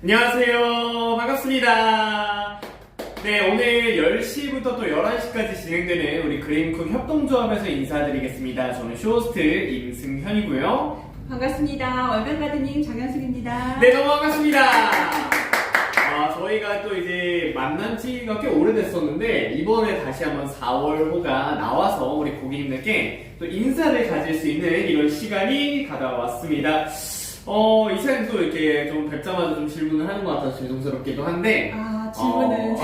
안녕하세요. 반갑습니다. 네, 오늘 10시부터 또 11시까지 진행되는 우리 그린쿡 협동조합에서 인사드리겠습니다. 저는 쇼호스트 임승현이고요. 반갑습니다. 월간 가드닝 장현숙입니다. 네, 너무 반갑습니다. 저희가 또 이제 만난 지가 꽤 오래됐었는데 이번에 다시 한번 4월호가 나와서 우리 고객님들께 또 인사를 가질 수 있는 이런 시간이 다가왔습니다. 이 사람도 또 이렇게 좀 뵙자마자 좀 질문을 하는 것 같아서 죄송스럽기도 한데. 질문은.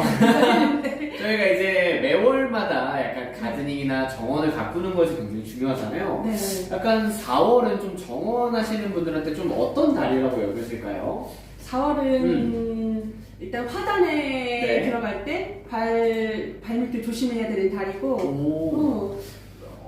저희가 이제 매월마다 약간 가드닝이나 정원을 가꾸는 것이 굉장히 중요하잖아요. 네. 약간 4월은 좀 정원하시는 분들한테 좀 어떤 달이라고 여겨질까요? 4월은 일단 화단에 네. 들어갈 때 발밑을 조심해야 되는 달이고, 오.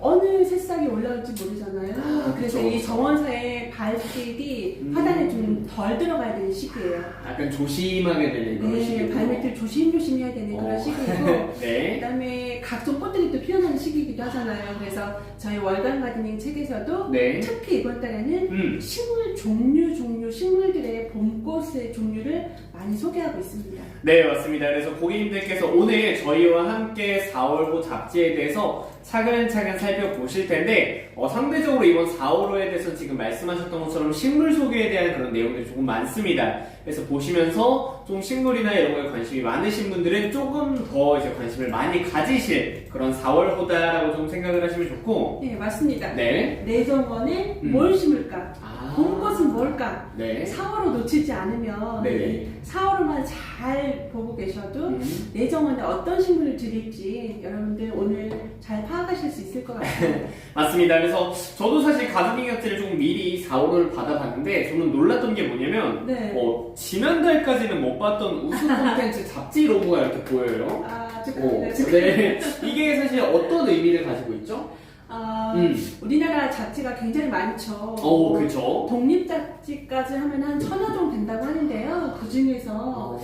어느 새싹이 올라올지 모르잖아요. 그래서 그쵸. 이 정원사의 발길이 화단에 좀 덜 들어가야 되는 시기예요. 약간 조심하게 되는 그런 네, 시기고. 발밑을 조심조심 해야 되는 그런 시기이고, 네. 그다음에 각종 꽃들이 또 피어나는 시기이기도 하잖아요. 그래서 저희 월간 가드닝 책에서도 네. 특히 이번 달에는 식물 종류 식물들의 봄꽃의 종류를 많이 소개하고 있습니다. 네, 맞습니다. 그래서 고객님들께서 오늘 저희와 함께 4월호 잡지에 대해서 차근차근 살펴보실 텐데 상대적으로 이번 4월호에 대해서 지금 말씀하셨던 것처럼 식물 소개에 대한 그런 내용들이 조금 많습니다. 그래서 보시면서 좀 식물이나 이런 거에 관심이 많으신 분들은 조금 더 이제 관심을 많이 가지실 그런 4월호다라고 좀 생각을 하시면 좋고. 네, 맞습니다. 네. 내 정원에 뭘 심을까? 봄꽃은 뭘까? 네. 4월호 놓치지 않으면 네. 4월호만 잘 보고 계셔도 내 정원에 어떤 식물을 드릴지 여러분들 오늘 잘 파악하실 수 있을 것 같아요. 맞습니다. 그래서 저도 사실 가드닝 잡지를 조금 미리 4월호를 받아봤는데 저는 놀랐던 게 뭐냐면 네. 지난달까지는 못 봤던 우수 콘텐츠 잡지 로고가 이렇게 보여요. 축하드립니다. 네. 이게 사실 어떤 의미를 가지고 있죠? 우리나라 잡지가 굉장히 많죠. 그렇죠. 독립 잡지까지 하면 한 1000여 종 된다고 하는데요. 그 중에서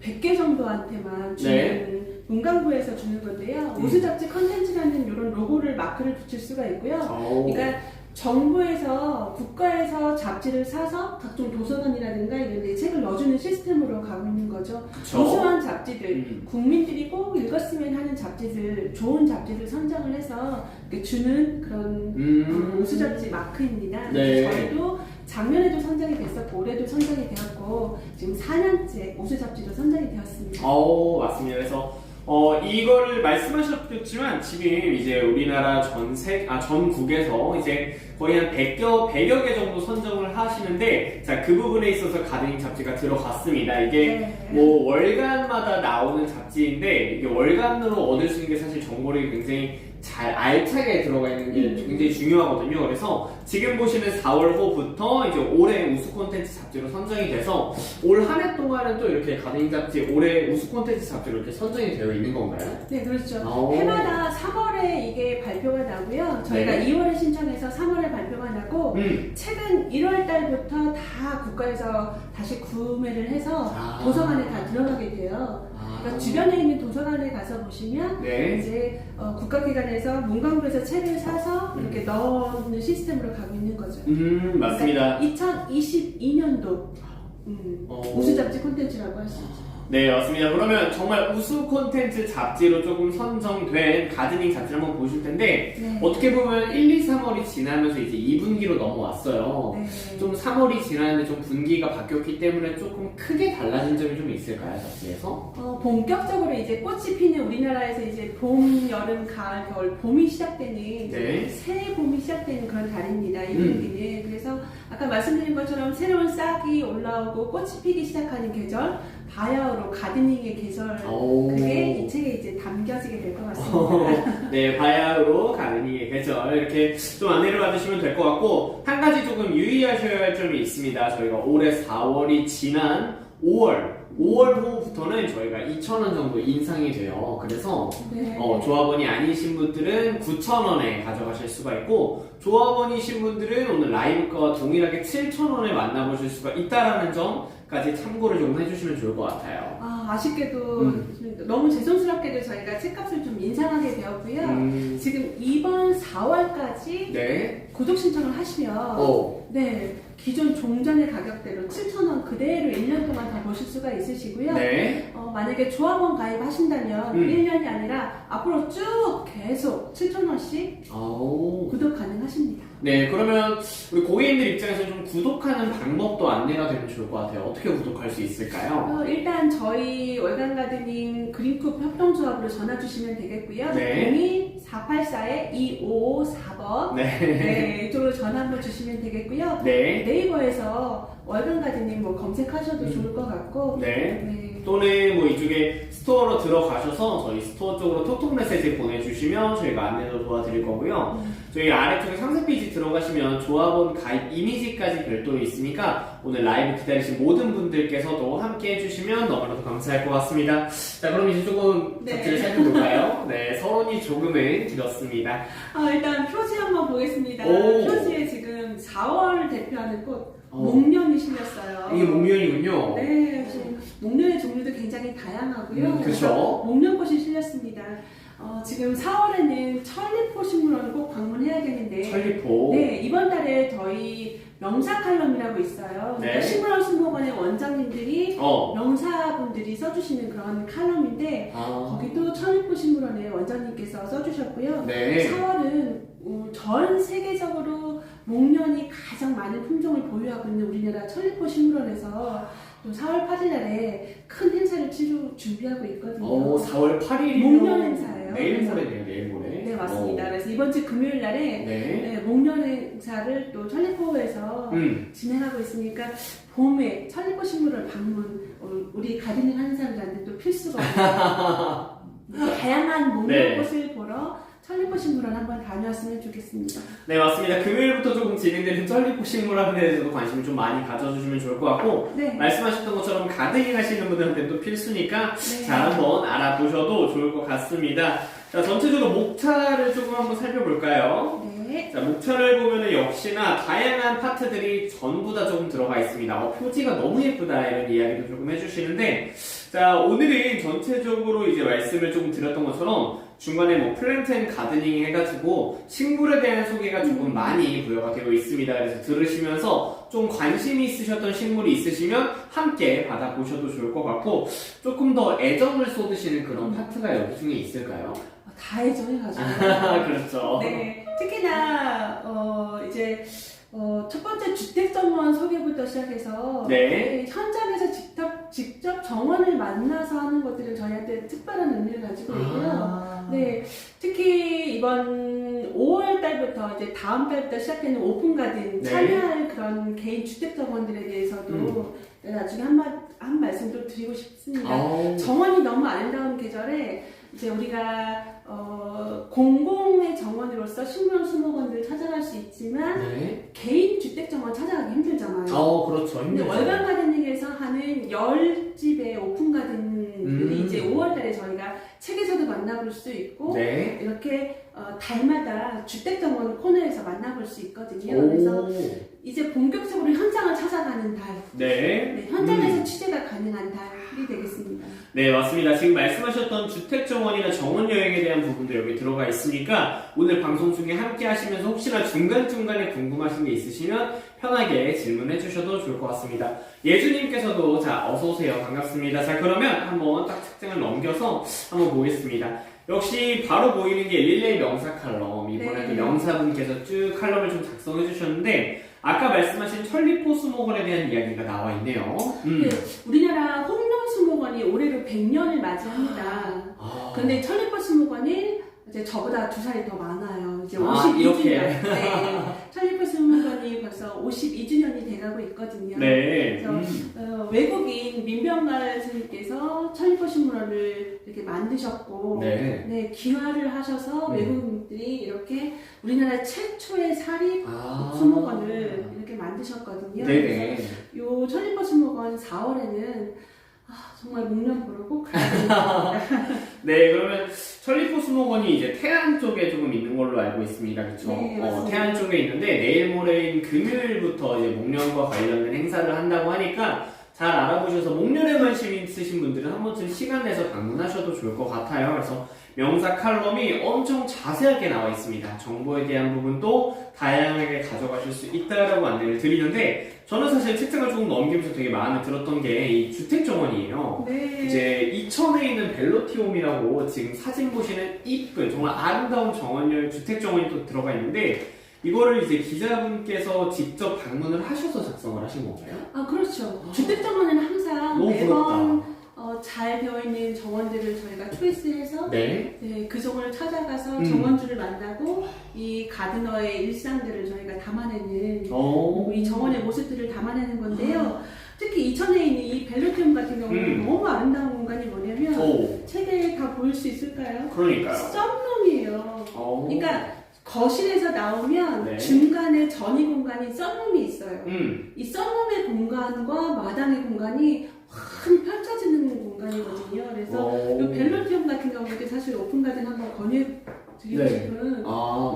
100개 정도한테만 주는 문광부에서 주는 건데요. 우수 잡지 컨텐츠라는 이런 로고를 마크를 붙일 수가 있고요. 그러니까 정부에서 국가에서 잡지를 사서 각종 도서관이라든가 이런 데 책을 넣어주는 시스템으로 가고 있는 거죠. 그쵸? 우수한 잡지들, 국민들이 꼭 읽었으면 하는 잡지들, 좋은 잡지를 선정을 해서 이렇게 주는 그런 우수 잡지 마크입니다. 네. 저희도 작년에도 선정이 됐었고 올해도 선정이 되었고 지금 4년째 우수 잡지로 선정이 되었습니다. 맞습니다. 그래서 이거를 말씀하셨겠지만 지금 이제 우리나라 전국에서 이제 거의 한 100여 개 정도 선정을 하시는데 자, 그 부분에 있어서 가드닝 잡지가 들어갔습니다. 이게 뭐 월간마다 나오는 잡지인데 이게 월간으로 얻을 수 있는 게 사실 정보를 굉장히 잘 알차게 들어가 있는 게 굉장히 중요하거든요. 그래서 지금 보시는 4월호부터 이제 올해 우수 콘텐츠 잡지로 선정이 돼서 올 한 해 동안은 또 이렇게 가드닝 잡지 올해 우수 콘텐츠 잡지로 이렇게 선정이 되어 있는 건가요? 네, 그렇죠. 해마다 3월에 이게 발표가 나고요. 저희가 네. 2월에 신청해서 3월에 발표가 나고 책은 1월 달부터 다 국가에서 다시 구매를 해서 도서관에 다 들어가게 돼요. 그러니까 주변에 있는 도서관에 가서 보시면 이제 국가기관에서 문광부에서 책을 사서 이렇게 넣는 시스템으로 가고 있는 거죠. 맞습니다. 그러니까 2022년도 우수 잡지 콘텐츠라고 할 수 있죠. 네, 맞습니다. 그러면 정말 우수 콘텐츠 잡지로 조금 선정된 가드닝 잡지를 한번 보실 텐데 어떻게 보면 1, 2, 3월이 지나면서 이제 2분기로 넘어왔어요. 좀 3월이 지나는데 좀 분기가 바뀌었기 때문에 조금 크게 달라진 점이 좀 있을까요, 잡지에서? 본격적으로 이제 꽃이 피는 우리나라에서 이제 봄, 여름, 가을, 겨울, 봄이 시작되는 새 봄이 시작되는 그런 달입니다. 이 분기는. 그래서 아까 말씀드린 것처럼 새로운 싹이 올라오고 꽃이 피기 시작하는 계절, 바야흐로 가드닝의 계절, 그게 이 책에 이제 담겨지게 될 것 같습니다. 네, 바야흐로 가드닝의 계절 이렇게 좀 안내를 받으시면 될 것 같고 한 가지 조금 유의하셔야 할 점이 있습니다. 저희가 올해 4월이 지난 5월 5월 후부터는 저희가 2,000원 정도 인상이 돼요. 그래서 네. 조합원이 아니신 분들은 9,000원에 가져가실 수가 있고 조합원이신 분들은 오늘 라이브가와 동일하게 7,000원에 만나보실 수가 있다라는 점까지 참고를 좀 해주시면 좋을 것 같아요. 아쉽게도 너무 죄송스럽게도 저희가 책값을 좀 인상하게 되었고요. 지금 이번 4월까지 네. 구독 신청을 하시면 네, 기존 종전의 가격대로 7,000원 그대로 1년 동안 더 보실 수가 있으시고요. 네. 만약에 조합원 가입하신다면 1년이 아니라 앞으로 쭉 계속 7,000원씩 구독 가능하십니다. 네, 그러면 우리 고객님들 입장에서 좀 구독하는 방법도 안내가 되면 좋을 것 같아요. 어떻게 구독할 수 있을까요? 일단 저희 월간 가드닝 그린쿱 협동조합으로 전화 주시면 되겠고요. 네. 02-484-2554번 네, 이쪽으로 전화 한번 주시면 되겠고요. 네. 네이버에서 월간 가드닝 뭐 검색하셔도 좋을 것 같고 네. 또는 뭐 이쪽에 스토어로 들어가셔서 저희 스토어 쪽으로 톡톡 메시지 보내주시면 저희가 안내도 도와드릴 거고요. 저희 아래쪽에 상세 페이지 들어가시면 조합원 가입 이미지까지 별도로 있으니까 오늘 라이브 기다리신 모든 분들께서도 함께 해주시면 너무나도 감사할 것 같습니다. 자, 그럼 이제 조금 잡지를 살펴볼까요? 네, 서론이 조금은 길었습니다. 일단 표지 한번 보겠습니다. 표지에 지금 4월을 대표하는 꽃 목련이 실렸어요. 이게 목련이군요. 네, 지금 목련의 종류도 굉장히 다양하고요. 그렇죠. 목련꽃이 실렸습니다. 지금 4월에는 천리포 식물원을 꼭 방문해야겠는데 천리포. 네, 이번 달에 저희 명사 칼럼이라고 있어요. 네. 그러니까 식물원 수목원의 원장님들이 명사분들이 써주시는 그런 칼럼인데 거기도 천리포 식물원의 원장님께서 써주셨고요. 네. 4월은 전 세계적으로 목련이 가장 많은 품종을 보유하고 있는 우리나라 천리포 식물원에서 또 4월 8일 날에 큰 행사를 준비하고 있거든요. 4월 8일이면 목련 행사예요. 내일 모레네요, 내일 모레. 네, 맞습니다. 그래서 이번 주 금요일 날에 목련 행사를 또 천리포에서 진행하고 있으니까 봄에 천리포 식물원 방문 우리 가드닝 하는 사람들한테 또 필수가 없어요. 다양한 목련꽃을 보러 천리포 식물원 한번 다녀왔으면 좋겠습니다. 네, 맞습니다. 금요일부터 조금 진행되는 천리포 식물원에 대해서도 관심을 좀 많이 가져주시면 좋을 것 같고 말씀하셨던 것처럼 가드닝 하시는 분들한테도 필수니까 잘 한번 알아보셔도 좋을 것 같습니다. 자, 전체적으로 목차를 조금 한번 살펴볼까요? 네. 자, 목차를 보면은 역시나 다양한 파트들이 전부 다 조금 들어가 있습니다. 표지가 너무 예쁘다 이런 이야기도 조금 해주시는데 자, 오늘은 전체적으로 이제 말씀을 조금 드렸던 것처럼 중간에 뭐 플랜트 앤 가드닝 해가지고 식물에 대한 소개가 조금 많이 부여가 되어 있습니다. 그래서 들으시면서 좀 관심이 있으셨던 식물이 있으시면 함께 받아보셔도 좋을 것 같고 조금 더 애정을 쏟으시는 그런 파트가 여기 중에 있을까요? 다 애정해가지고. 그렇죠. 네. 특히나 이제 첫 번째 주택 정원 소개부터 시작해서 현장에서 직접 정원을 만나서 하는 것들은 저희한테 특별한 의미를 가지고 있고요. 네, 특히 이번 5월 달부터 이제 다음 달부터 시작되는 오픈 가든 참여할 그런 개인 주택 정원들에 대해서도 나중에 한 말씀 좀 드리고 싶습니다. 정원이 너무 아름다운 계절에 이제 우리가 공공의 정원으로서 식물원 수목원들 찾아갈 수 있지만 개인 주택 정원 찾아가기 힘들잖아요. 그렇죠. 근데 월간 가드닝에서 하는 10집의 오픈 가든이 이제 5월달에 저희가 책에서도 만나볼 수 있고 이렇게 달마다 주택 정원 코너에서 만나볼 수 있거든요. 그래서 이제 본격적으로 현장을 찾아가는 달, 현장에서 취재가 가능한 달이 되겠습니다. 네, 맞습니다. 지금 말씀하셨던 주택 정원이나 정원 여행에 대한 부분도 여기 들어가 있으니까 오늘 방송 중에 함께 하시면서 혹시나 중간중간에 궁금하신 게 있으시면 편하게 질문해 주셔도 좋을 것 같습니다. 예주님께서도 자, 어서오세요. 반갑습니다. 자, 그러면 한번 딱 특징을 넘겨서 한번 보겠습니다. 역시 바로 보이는 게 릴레이 명사 칼럼. 이번에도 명사분께서 쭉 칼럼을 좀 작성해 주셨는데 아까 말씀하신 천리포 수목원에 대한 이야기가 나와 있네요. 우리나라 홍룡 수목원이 올해로 100년을 맞이합니다. 그런데 천리포 수목원이 이제 저보다 2살이 더 많아요. 이제 52주년. 천리포 수목원이 벌써 52주년이 돼가고 있거든요. 그래서 외국인 민병갈 스님께서 천리포 식물원을 이렇게 만드셨고, 기화를 하셔서 외국인들이 이렇게 우리나라 최초의 사립 수목원을 이렇게 만드셨거든요. 그래서 요 천리포 수목원 4월에는 정말 목련 보러 꼭 가야 됩니다. 네, 그러면 천리포 수목원이 이제 태안 쪽에 조금 있는 걸로 알고 있습니다. 그렇죠? 네, 맞습니다. 태안 쪽에 있는데 내일 모레인 금요일부터 이제 목련과 관련된 행사를 한다고 하니까 잘 알아보셔서 목련에 관심 있으신 분들은 한 번쯤 시간 내서 방문하셔도 좋을 것 같아요. 그래서 명사 칼럼이 엄청 자세하게 나와 있습니다. 정보에 대한 부분도 다양하게 가져가실 수 있다라고 안내를 드리는데 저는 사실 책장을 조금 넘기면서 되게 마음에 들었던 게 이 주택 정원이에요. 네. 이제 이천에 있는 벨로티움이라고 지금 사진 보시는 이쁜 정말 아름다운 정원열 주택 정원이 또 들어가 있는데 이거를 이제 기자분께서 직접 방문을 하셔서 작성을 하신 건가요? 그렇죠. 주택정원은 항상 너무 매번 부럽다. 잘 되어 있는 정원들을 저희가 초이스해서 네. 그 정원을 찾아가서 음. 정원주를 만나고 이 가드너의 일상들을 저희가 담아내는 이 정원의 모습들을 담아내는 건데요. 특히 이천에 있는 이 벨로티움 같은 경우는 너무 아름다운 공간이 뭐냐면 책에 다 보일 수 있을까요? 그러니까요. 썬룸이에요. 그러니까 거실에서 나오면 네. 중간에 전이 공간인 썬룸이 있어요. 이 썬룸의 공간과 마당의 공간이 확 펼쳐지는 공간이거든요. 그래서 이 벨로티움 같은 경우는 사실 오픈가든 한번 권유드리고 네. 싶은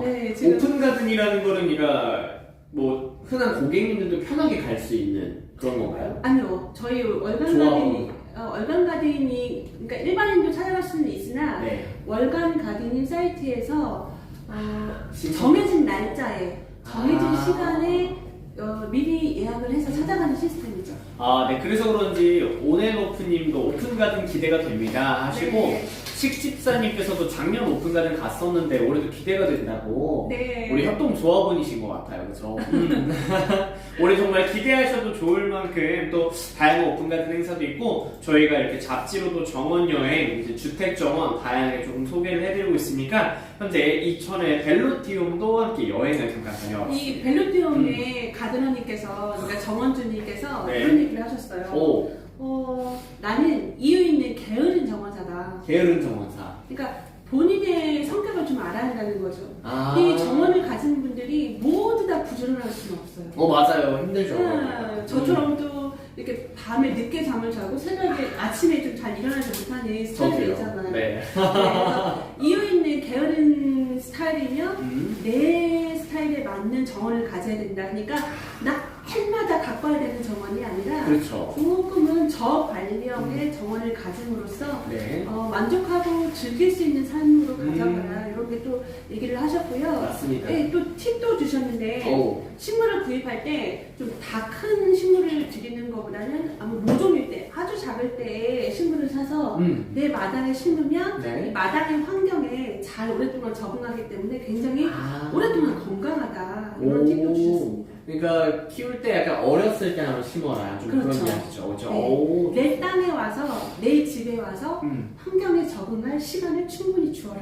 네, 지금 오픈가든이라는 거는 그러니까 뭐 흔한 고객님들도 편하게 갈 수 있는 그런 건가요? 아니요. 저희 월간 가든이 그러니까 일반인도 찾아갈 수는 있으나 네. 월간 가든인 사이트에서 정해진 날짜에 정해진 시간에 미리 예약을 해서 찾아가는 시스템이죠. 네. 그래서 그런지 온앤오프님도 오픈가든 기대가 됩니다 하시고 네. 식집사님께서도 작년 오픈가든 갔었는데 올해도 기대가 된다고. 네. 우리 협동조합원이신 것 같아요, 그렇죠? 올해 정말 기대하셔도 좋을 만큼 또 다양한 오픈가든 행사도 있고 저희가 이렇게 잡지로도 정원 여행, 이제 주택 정원 다양하게 조금 소개를 해드리고 있으니까 현재 이천의 벨로티움도 함께 여행을 잠깐 다녀왔습니다. 이 벨로티움의 가드너님께서 그러니까 정원주님께서 네. 그런 얘기를 하셨어요. 나는 이유 있는 게으른 정원사다. 게으른 정원사. 그러니까 본인의 성격을 좀 알아야 한다는 거죠. 아. 이 정원을 가진 분들이 모두 다 부지런할 수는 없어요. 맞아요. 힘들죠. 저처럼도 이렇게 밤에 늦게 잠을 자고 새벽에 아침에 좀 잘 일어나지 못하는 스타일이 있잖아요. 네. 그래서 이유 있는 게으른 스타일이면 내 스타일에 맞는 정원을 가져야 된다. 그러니까 날마다 가꿔야 되는 정원이 아니라 그렇죠. 조금은 저관리형의 정원을 가짐으로써 네. 만족하고 즐길 수 있는 삶으로 가져가라 이런 게 또 얘기를 하셨고요. 맞습니다. 네, 또 팁도 주셨는데 식물을 구입할 때 좀 다 큰 식물을 드리는 것보다는 아마 모종일 때 아주 작을 때 식물을 사서 내 마당에 심으면 네. 이 마당의 환경에 잘 오랫동안 적응하기 때문에 굉장히 오랫동안 건강하다 이런 팁도 주셨습니다. 그러니까 키울 때 약간 어렸을 때 한번 심어라 좀 그런 그렇죠. 이야기죠. 그렇죠? 네. 내 땅에 와서 내 집에 와서 환경에 적응할 시간을 충분히 주어라.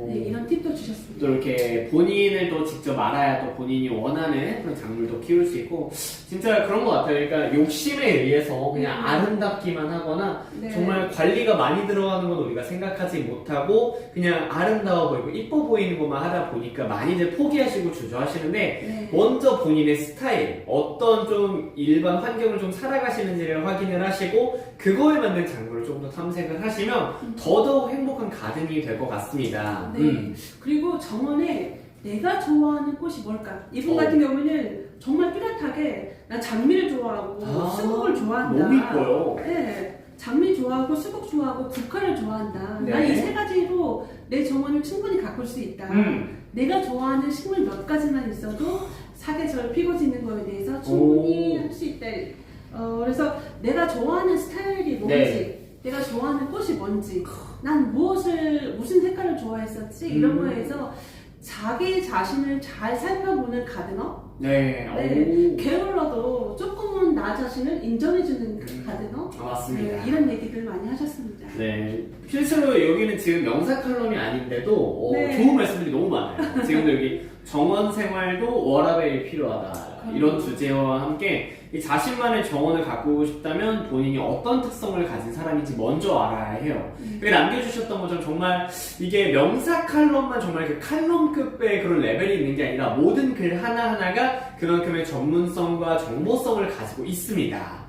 네, 이런 팁도 주셨습니다. 또 이렇게 본인을 또 직접 알아야 또 본인이 원하는 그런 작물도 키울 수 있고 진짜 그런 것 같아요. 그러니까 욕심에 의해서 그냥 아름답기만 하거나 네. 정말 관리가 많이 들어가는 건 우리가 생각하지 못하고 그냥 아름다워 보이고 이뻐 보이는 것만 하다 보니까 많이들 포기하시고 주저하시는데 네. 먼저 본인의 스타일, 어떤 좀 일반 환경을 좀 살아가시는지를 확인을 하시고 그거에 맞는 작물을 조금 더 탐색을 하시면 더더욱 행복한 가든이 될 것 같습니다. 네. 그리고 정원에 내가 좋아하는 꽃이 뭘까? 이분 같은 경우는 정말 뚜렷하게 나 장미를 좋아하고 수국을 좋아한다. 너무 이뻐요. 네. 장미 좋아하고 수국 좋아하고 국화를 좋아한다. 네. 난 이 세 가지로 내 정원을 충분히 가꿀 수 있다. 내가 좋아하는 식물 몇 가지만 있어도 사계절 피고 지는 거에 대해서 충분히 할 수 있다. 그래서 내가 좋아하는 스타일이 뭔지, 내가 좋아하는 꽃이 뭔지, 난 무슨 색깔을 좋아했었지 이런 거에서 자기 자신을 잘 살펴보는 가드너. 네. 게을러도 조금은 나 자신을 인정해주는 가드너. 맞습니다. 이런 얘기들 많이 하셨습니다. 네. 실제로 여기는 지금 명사 칼럼이 아닌데도 네. 좋은 말씀들이 너무 많아요. 지금도 여기 정원 생활도 워라밸이 필요하다. 이런 주제와 함께 이 자신만의 정원을 가꾸고 싶다면 본인이 어떤 특성을 가진 사람인지 먼저 알아야 해요. 여기 남겨주셨던 것처럼 정말 이게 명사 칼럼만 정말 그 칼럼급의 그런 레벨이 있는 게 아니라 모든 글 하나하나가 그만큼의 전문성과 정보성을 가지고 있습니다.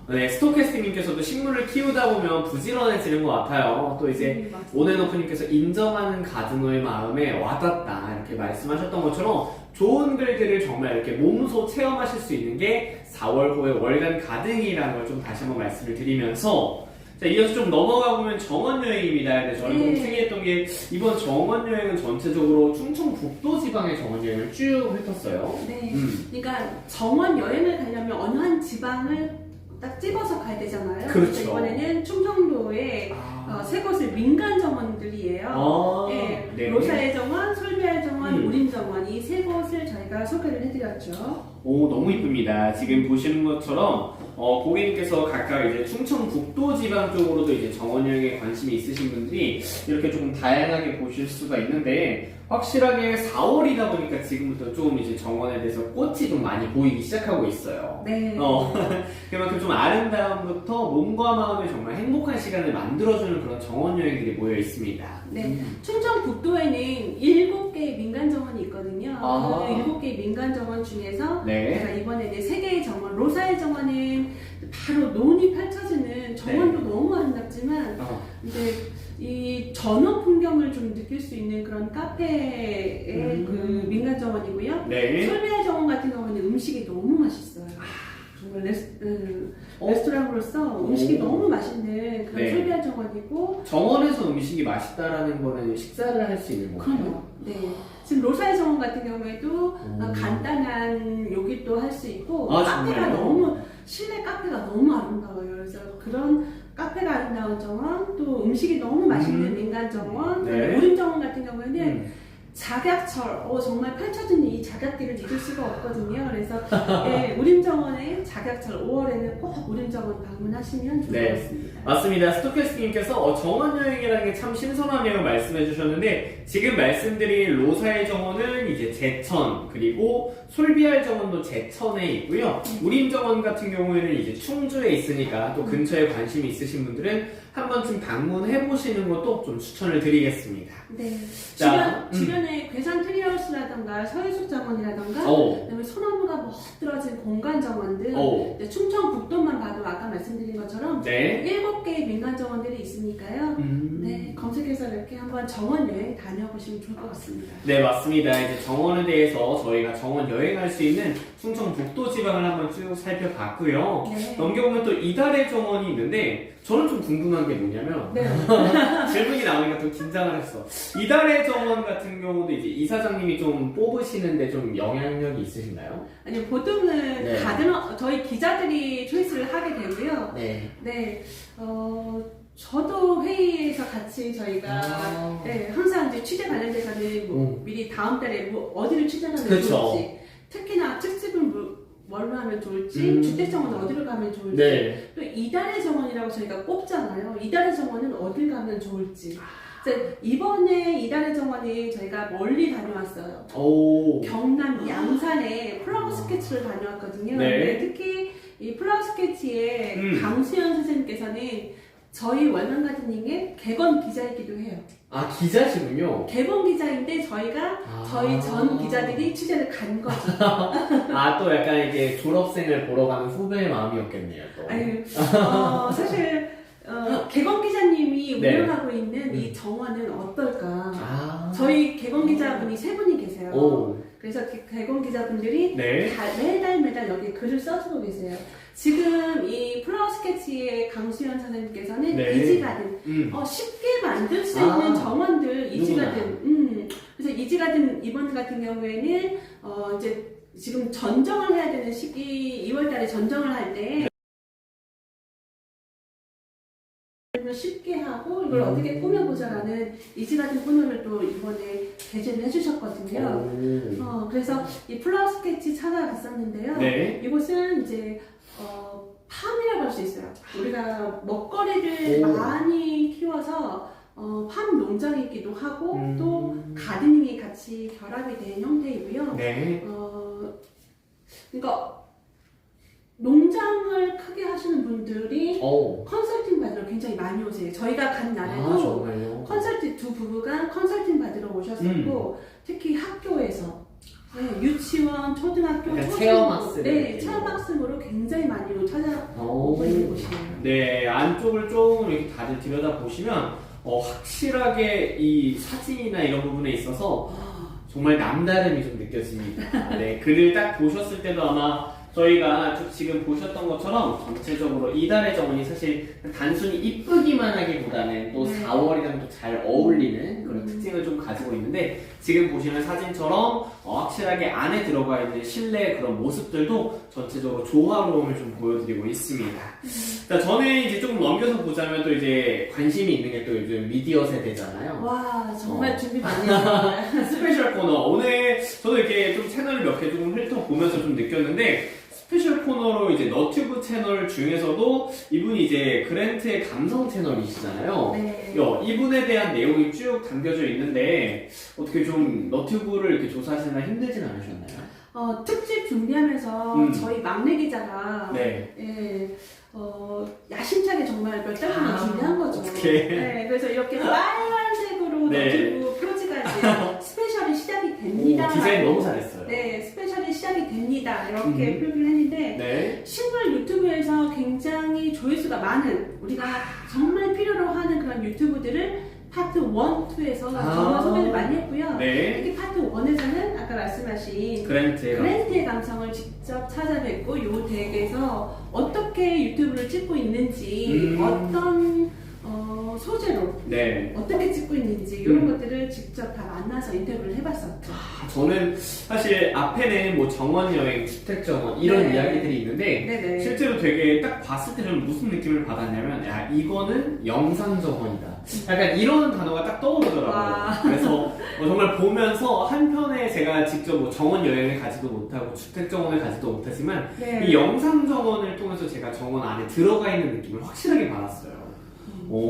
네, 스토캐스팅님께서도 식물을 키우다 보면 부지런해지는 것 같아요. 또 이제 온앤오프님께서 인정하는 가드너의 마음에 와닿다 이렇게 말씀하셨던 것처럼 좋은 글들을 정말 이렇게 몸소 체험하실 수 있는 게 4월 9일 월간 가든이라는 걸 좀 다시 한번 말씀을 드리면서 자, 이어서 좀 넘어가 보면 정원 여행입니다. 근데 저는 좀 특이했던 게 이번 정원 여행은 전체적으로 충청북도 지방의 정원 여행을 쭉 훑었어요. 네. 그러니까 정원 여행을 가려면 어느 한 지방을 딱 집어서 가야 되잖아요. 그렇죠. 그래서 이번에는 충청도의 세 곳을 민간 정원들이에요. 네. 네. 로사의 정원, 솔비아의 정원, 우림 정원 이 세 곳을 저희가 소개를 해드렸죠. 오, 너무 이쁩니다. 지금 보시는 것처럼 고객님께서 각각 이제 충청북도 지방 쪽으로도 이제 정원 여행에 관심이 있으신 분들이 이렇게 조금 다양하게 보실 수가 있는데 확실하게 4월이다 보니까 지금부터 좀 이제 정원에 대해서 꽃이 좀 많이 보이기 시작하고 있어요. 네. 그만큼 좀 아름다움부터 몸과 마음에 정말 행복한 시간을 만들어주는 그런 정원 여행들이 모여 있습니다. 네. 충청북도에는 7개의 민간 정원이 있거든요. 그 7개의 민간 정원 중에서 네. 제가 이번에는 3개의 정원, 로사의 정원은 바로 논이 펼쳐지는 정원도 너무 아름답지만 이제 이 전원 풍경을 좀 느낄 수 있는 그런 카페의 그 민간 정원이고요. 네. 솔비아 정원 같은 경우는 음식이 너무 맛있어요. 정말 레스토랑으로서 음식이 너무 맛있는 그런 네. 솔비아 정원이고 정원에서 음식이 맛있다라는 거는 식사를 할 수 있는 건가요? 그럼요. 네. 지금 로사의 정원 같은 경우에도 간단한 요깃도 할 수 있고 카페가 정말요? 너무 실내 카페가 너무 아름다워요. 그래서 그런 카페가 아름다운 정원 또 음식이 너무 맛있는 민간 정원 네. 우림 정원 같은 경우에는 작약철, 정말 펼쳐지는 이 작약길을 잊을 수가 없거든요. 그래서 네, 우림정원의 작약철 5월에는 꼭 우림정원 방문하시면 좋을 것 같습니다. 맞습니다. 스토캐스님께서 정원 여행이라는 게 참 신선하네요 말씀해 주셨는데 지금 말씀드린 로사의 정원은 이제 제천 그리고 솔비알 정원도 제천에 있고요. 우림 정원 같은 경우에는 이제 충주에 있으니까 또 근처에 관심이 있으신 분들은 한 번쯤 방문해 보시는 것도 좀 추천을 드리겠습니다. 네. 자, 주변에 괴산 트리하우스라던가 서해숲 정원이라던가 그다음에 소나무가 멋들어진 공간 정원들 충청북도만 봐도 아까 말씀드린 것처럼 7개의 민간 정원들이 있으니까요. 네, 검색해서 이렇게 한번 정원 여행 다녀보시면 좋을 것 같습니다. 네, 맞습니다. 이제 정원에 대해서 저희가 정원 여행할 수 있는 충청북도 지방을 한번 쭉 살펴봤고요. 네. 넘겨보면 또 이달의 정원이 있는데 저는 좀 궁금한 게 뭐냐면 질문이 나오니까 또 긴장을 했어. 이달의 정원 같은 경우도 이제 이사장님이 좀 뽑으시는데 좀 영향력이 있으신가요? 아니요, 보통은 저희 기자들이 초이스를 하게 되고요. 네. 저도 회의에서 같이 저희가 항상 이제 취재 관련돼서는 미리 다음 달에 어디를 취재하면 좋을지 특히나 특집을 뭘로 하면 좋을지 주택정원은 어디로 가면 좋을지 또 이달의 정원이라고 저희가 꼽잖아요. 이달의 정원은 어딜 가면 좋을지 이번에 이달의 정원이 저희가 멀리 다녀왔어요. 경남 양산에 플라워 스케치를 다녀왔거든요. 근데 특히 이 플라워 스케치의 강수연 선생님께서는 저희 월간 가드닝의 개건 기자이기도 해요. 아, 기자시군요. 개건 기자인데 저희가 저희 전 기자들이 취재를 간 거죠. 또 약간 이게 졸업생을 보러 가는 후배의 마음이었겠네요. 또. 아유, 사실 개건 기자님이 운영하고 있는 이 정원은 어떨까? 저희 개건 기자분이 3분이 계세요. 그래서 개건 기자분들이 매달 여기 글을 써주고 계세요. 지금 이 플라워 스케치의 강수연 선생님께서는 이지가든 쉽게 만들 수 있는 정원들 이지가든 그래서 이지가든 이번 같은 경우에는 이제 지금 전정을 해야 되는 시기 2월달에 전정을 할 때 쉽게 하고 이걸 어떻게 꾸며보자라는 이지가든 코너를 또 이번에 개최를 해주셨거든요. 그래서 이 플라워 스케치 찾아갔었는데요. 이곳은 이제 팜이라고 할 수 있어요. 우리가 먹거리를 많이 키워서 팜 농장이기도 하고 또 가드닝이 같이 결합이 된 형태이고요. 그러니까 농장을 크게 하시는 분들이 컨설팅 받으러 굉장히 많이 오세요. 저희가 간 날에도 정말요? 컨설팅 두 부부가 컨설팅 받으러 오셨었고 특히 학교에서 유치원, 초등학교, 체험학습 체험학습으로 굉장히 많이 찾아오고 있는 곳이에요. 네, 안쪽을 조금 이렇게 다들 들여다 보시면 확실하게 이 사진이나 이런 부분에 있어서 정말 남다름이 좀 느껴집니다. 네, 글을 딱 보셨을 때도 아마 저희가 지금 보셨던 것처럼 전체적으로 이달의 정원이 사실 단순히 이쁘기만 하기보다는 또 4월이랑 또 잘 어울리는 그런 특징을 좀 가지고 있는데 지금 보시는 사진처럼 확실하게 안에 들어가 있는 실내 그런 모습들도 전체적으로 조화로움을 좀 보여드리고 있습니다. 자, 저는 이제 조금 넘겨서 보자면 또 이제 관심이 있는 게 또 요즘 미디어 세대잖아요. 와, 정말 준비 많이 했어요. 스페셜 코너. 오늘 저도 이렇게 좀 채널을 몇 개 좀 훑어보면서 좀 느꼈는데 스페셜 코너로 이제 너튜브 채널 중에서도 이분이 이제 그랜트의 감성 채널이시잖아요. 네. 이분에 대한 내용이 쭉 담겨져 있는데 어떻게 좀 너튜브를 이렇게 조사하시나 힘들진 않으셨나요? 특집 준비하면서 저희 막내 기자가 야심차게 정말 몇 달 동안 준비한 거죠. 네, 그래서 이렇게 빨간색으로 너튜브 표지가 이제 스페셜이 시작이 됩니다. 디자인 너무 잘했어요. 네, 스페셜이 시작이 됩니다. 이렇게 표기를 했는데 식물 유튜브에서 굉장히 조회수가 많은 우리가 정말 필요로 하는 그런 유튜브들을 파트 1, 2에서 정말 소개를 많이 했고요. 특히 파트 1에서는 아까 말씀하신 그랜트의 감성을 직접 찾아뵙고 이 덱에서 어떻게 유튜브를 찍고 있는지 어떤 소재로 어떻게 찍고 있는지 이런 것들을 직접 다 만나서 인터뷰를 해봤었죠. 저는 사실 앞에는 뭐 정원여행, 주택정원 이런 이야기들이 있는데 실제로 되게 딱 봤을 때는 무슨 느낌을 받았냐면 야 이거는 영상정원이다. 약간 이런 단어가 딱 떠오르더라고요. 그래서 정말 보면서 한편에 제가 직접 뭐 정원여행을 가지도 못하고 주택정원을 가지도 못하지만 이 영상정원을 통해서 제가 정원 안에 들어가 있는 느낌을 확실하게 받았어요.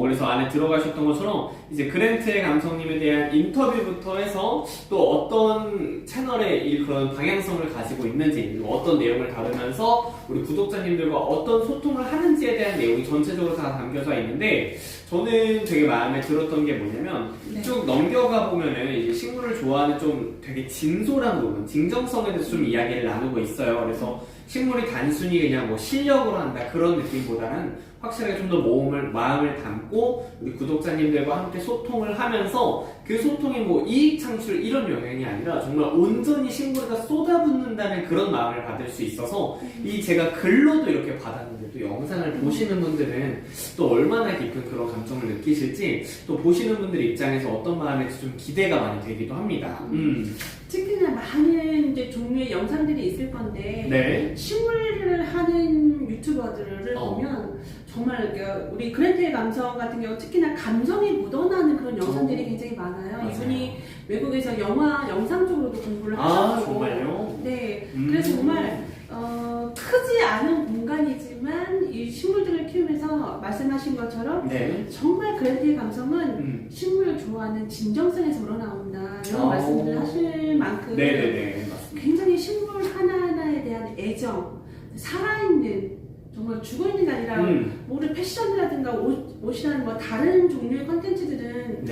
그래서 안에 들어가셨던 것처럼 이제 그랜트의 감성님에 대한 인터뷰부터 해서 또 어떤 채널의 그런 방향성을 가지고 있는지 그리고 어떤 내용을 다루면서 우리 구독자님들과 어떤 소통을 하는지에 대한 내용이 전체적으로 다 담겨져 있는데 저는 되게 마음에 들었던 게 뭐냐면 쭉 넘겨가 보면은 이제 식물을 좋아하는 좀 되게 진솔한 부분, 진정성에 대해서 좀 이야기를 나누고 있어요. 그래서 식물이 단순히 그냥 뭐 실력으로 한다 그런 느낌보다는 확실하게 좀 더 마음을 담고 우리 구독자님들과 함께 소통을 하면서 그 소통이 뭐 이익 창출 이런 영향이 아니라 정말 온전히 식물에다 쏟아붓는다는 그런 마음을 받을 수 있어서 이 제가 글로도 이렇게 받았는데 또 영상을 보시는 분들은 또 얼마나 깊은 그런 감정을 느끼실지 또 보시는 분들 입장에서 어떤 마음일지 좀 기대가 많이 되기도 합니다. 특히나 많은 이제 종류의 영상들이 있을 건데 식물을 하는 유튜버들을 보면 정말 우리 그랜트의 감성 같은 경우 특히나 감성이 묻어나는 그런 영상들이 굉장히 많아요. 이분이 외국에서 영상 쪽으로도 공부를 하셨고 정말요? 그래서 정말 크지 않은 공간이지만 이 식물들을 키우면서 말씀하신 것처럼 정말 그랜트의 감성은 식물을 좋아하는 진정성에서 우러나온다 이런 말씀들을 하실 만큼 굉장히 식물 하나하나에 대한 애정, 살아있는 정말 죽어있는 게 아니라 뭐 우리 패션이라든가 옷이라는 뭐 다른 종류의 컨텐츠들은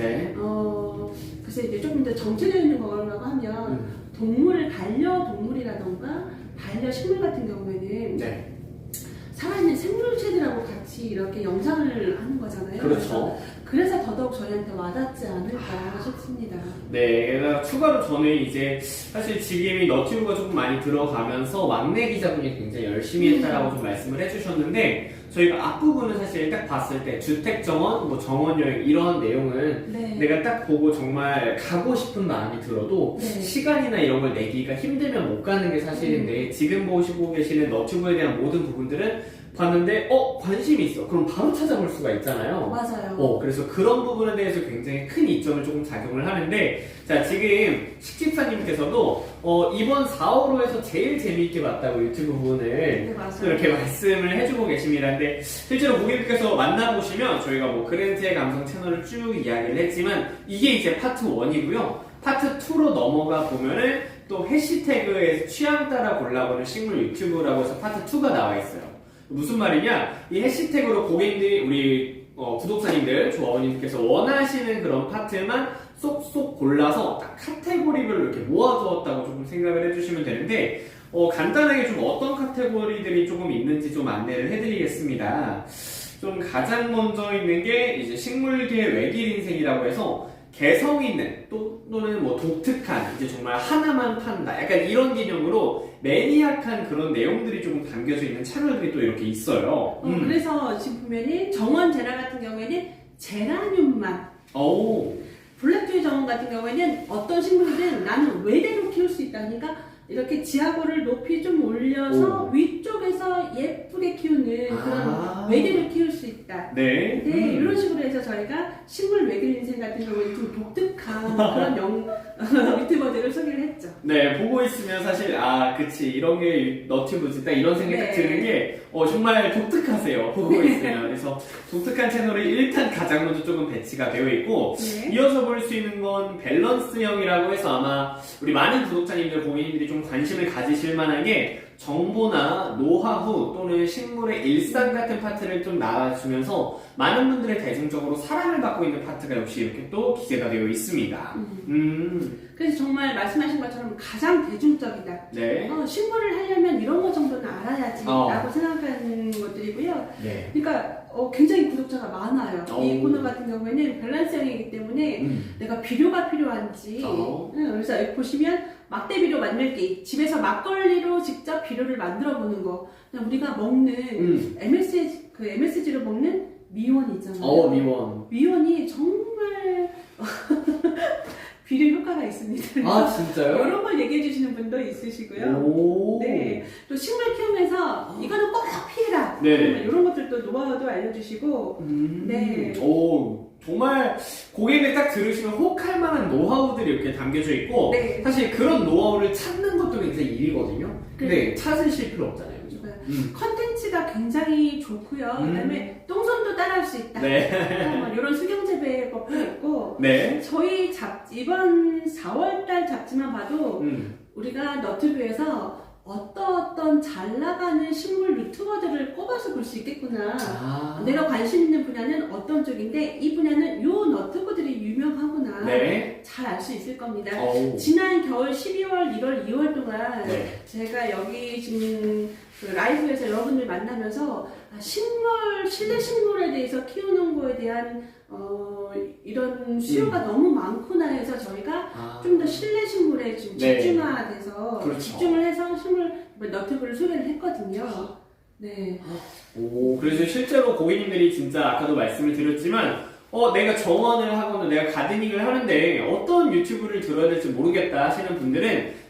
글쎄 이제 조금 더 정체되어 있는 거라고 하면 반려동물이라던가 반려식물 같은 경우에는 살아있는 생물체들하고 같이 이렇게 영상을 하는 거잖아요. 그래서 더더욱 저희한테 와닿지 않을까 싶습니다. 게다가 추가로 저는 이제 사실 지금 이 너튜브가 조금 많이 들어가면서 막내 기자분이 굉장히 열심히 했다라고 좀 말씀을 해주셨는데 저희가 앞부분은 사실 딱 봤을 때 주택정원, 뭐 정원여행 이런 내용은 내가 딱 보고 정말 가고 싶은 마음이 들어도 시간이나 이런 걸 내기가 힘들면 못 가는 게 사실인데 지금 보시고 계시는 너튜브에 대한 모든 부분들은 봤는데 관심이 있어. 그럼 바로 찾아볼 수가 있잖아요. 맞아요. 그래서 그런 부분에 대해서 굉장히 큰 이점을 조금 작용을 하는데 자 지금 식집사님께서도 이번 4월호에서 제일 재미있게 봤다고 유튜브 부분을 또 이렇게 말씀을 해주고 계십니다. 근데 실제로 고객님께서 만나보시면 저희가 뭐 그랜트의 감성 채널을 쭉 이야기를 했지만 이게 이제 파트 1이고요. 파트 2로 넘어가 보면은 또 해시태그에 취향 따라 골라보는 식물 유튜브라고 해서 파트 2가 나와 있어요. 무슨 말이냐? 이 해시태그로 고객님들이 우리 구독자님들, 조합원님께서 원하시는 그런 파트만 쏙쏙 골라서 딱 카테고리별로 이렇게 모아두었다고 조금 생각을 해주시면 되는데 간단하게 좀 어떤 카테고리들이 조금 있는지 좀 안내를 해드리겠습니다. 좀 가장 먼저 있는 게 이제 식물계 외길 인생이라고 해서 개성 있는 또는 뭐 독특한 이제 정말 하나만 판다 약간 이런 개념으로 매니악한 그런 내용들이 조금 담겨져 있는 채널들이 또 이렇게 있어요. 그래서 지금 보면은 정원 제라 같은 경우에는 제라늄만 블랙투의 정원 같은 경우에는 어떤 식물들은 나는 외대로 키울 수 있다. 그러니까 이렇게 지하고를 높이 좀 올려서 위쪽에서 예쁘게 키우는 그런 외대를 키울 수 있다. 네. 네, 이런 식으로 해서 저희가 식물 외길 인생 같은 경우에는 좀 독특한 그런 유튜버들을 소개를 했죠. 네, 보고 있으면 사실 그치 이런 게 너튜브지 딱 이런 생각이 딱 드는 게 정말 독특하세요. 보고 있으면. 그래서 독특한 채널이 일단 가장 먼저 조금 배치가 되어 있고 이어서 볼 수 있는 건 밸런스형이라고 해서 아마 우리 많은 구독자님들, 고객님들이 좀 관심을 가지실 만한 게 정보나 노하우 또는 식물의 일상 같은 파트를 좀 나와주면서 많은 분들의 대중적으로 사랑을 받고 있는 파트가 역시 이렇게 또 기재가 되어 있습니다. 그래서 정말 말씀하신 것처럼 가장 대중적이다. 네. 식물을 하려면 이런 거 정도는 알아야지 라고 생각하는 것들이고요. 네. 그러니까 굉장히 구독자가 많아요. 이 코너 같은 경우에는 밸런스형이기 때문에 내가 비료가 필요한지 그래서 여기 보시면 막대 비료 만들기, 집에서 막걸리로 직접 비료를 만들어 보는 거. 그냥 우리가 먹는 MSG로 먹는 미원 있잖아요. 미원이 정말 비료 효과가 있습니다. 진짜요? 이런 걸 얘기해 주시는 분도 있으시고요. 네. 또 식물 키우면서 이거는 꼭 피해라. 네. 이런 것들도 노하우도 알려주시고. 네. 정말 고객님들 딱 들으시면 혹할 만한 노하우들이 이렇게 담겨져 있고 사실 그런 노하우를 찾는 것도 굉장히 일이거든요. 근데 찾으실 필요 없잖아요. 컨텐츠가 굉장히 좋고요. 그다음에 똥손도 따라할 수 있다. 이런 수경 재배법도 있고. 저희 이번 4월달 잡지만 봐도 우리가 너튜브에서 어떤 잘 나가는 식물 유튜버들을 꼽아서 볼 수 있겠구나. 내가 관심 있는 분야는 어떤 쪽인데 이 분야는 요 너튜버들이 유명하구나. 잘 알 수 있을 겁니다. 지난 겨울 12월, 1월, 2월 동안 제가 여기 지금 그 라이브에서 여러분들 만나면서 실내 식물에 대해서 키우는 거에 대한 이런 수요가 너무 많구나 해서 저희가 좀 더 실내 식물에 좀 집중화돼서 집중을 해서 식물 너튜브를 소개를 했거든요. 그래서 실제로 고객님들이 진짜 아까도 말씀을 드렸지만 내가 정원을 하거나 내가 가드닝을 하는데 어떤 유튜브를 들어야 될지 모르겠다 하시는 분들은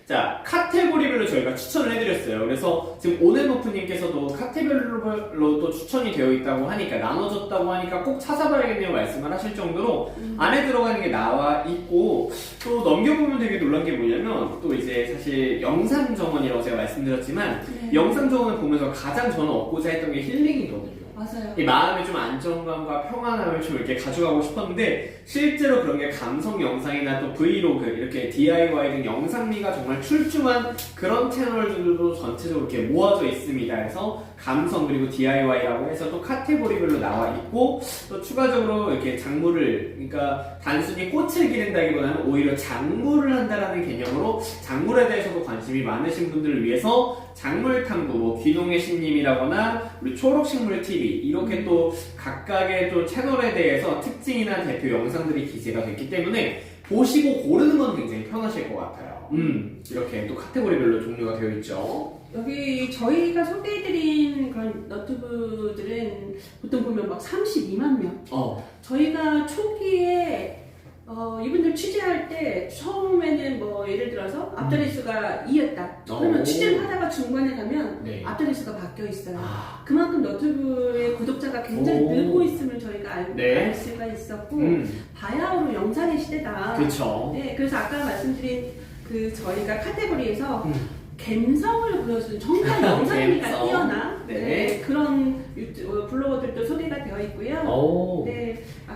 카테고리별로 저희가 추천을 해드렸어요. 그래서 지금 오네노프님께서도 카테고리별로 또 추천이 되어 있다고 하니까, 나눠졌다고 하니까 꼭 찾아봐야겠네요 말씀을 하실 정도로 안에 들어가는 게 나와 있고, 또 넘겨보면 되게 놀란 게 뭐냐면 또 이제 사실 영상 정원이라고 제가 말씀드렸지만 영상 정원을 보면서 가장 저는 얻고자 했던 게 힐링이거든요. 맞아요. 이 마음의 좀 안정감과 평안함을 좀 이렇게 가져가고 싶었는데 실제로 그런 게 감성 영상이나 또 브이로그 이렇게 DIY 등 영상미가 정말 출중한 그런 채널들도 전체적으로 이렇게 모아져 있습니다. 그래서 감성 그리고 DIY라고 해서 또 카테고리별로 나와 있고 또 추가적으로 이렇게 작물을 그러니까 단순히 꽃을 기른다기보다는 오히려 작물을 한다라는 개념으로 작물에 대해서도 관심이 많으신 분들을 위해서 작물탐구, 뭐 귀농의 신님이라거나 우리 초록식물TV 이렇게 또 각각의 또 채널에 대해서 특징이나 대표 영상들이 기재가 됐기 때문에 보시고 고르는 건 굉장히 편하실 것 같아요. 이렇게 또 카테고리별로 종류가 되어 있죠. 여기 저희가 소개해드린 그런 너튜브들은 보통 보면 막 32만 명. 저희가 초기에 이분들 취재할 때 처음에는 뭐 예를 들어서 앞자리수가 2였다. 그러면 취재를 하다가 중간에 가면 앞자리수가 바뀌어 있어요. 그만큼 너튜브의 구독자가 굉장히 늘고 있음을 저희가 알 수가 있었고 바야흐로 영상의 시대다. 그렇죠. 네, 그래서 아까 말씀드린 그 저희가 카테고리에서 갬성을 보여주는 정말 영상미가 뛰어난 그런 블로거들도 소개가 되어 있고요.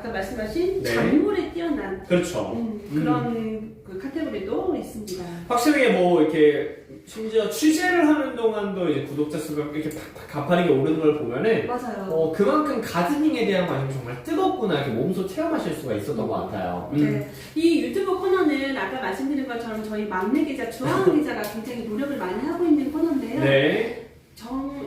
아까 말씀하신 네. 작물에 뛰어난 그렇죠. 그런 그 카테고리도 있습니다. 확실히 뭐 이렇게 심지어 취재를 하는 동안도 이제 구독자 수가 이렇게 팍팍 가파르게 오르는 걸 보면은 맞아요. 그만큼 가드닝에 대한 관심이 정말 뜨겁구나 이렇게 몸소 체험하실 수가 있었던 것 같아요. 네. 이 유튜브 코너는 아까 말씀드린 것처럼 저희 막내 기자 주하은 기자가 굉장히 노력을 많이 하고 있는 코너인데요. 네.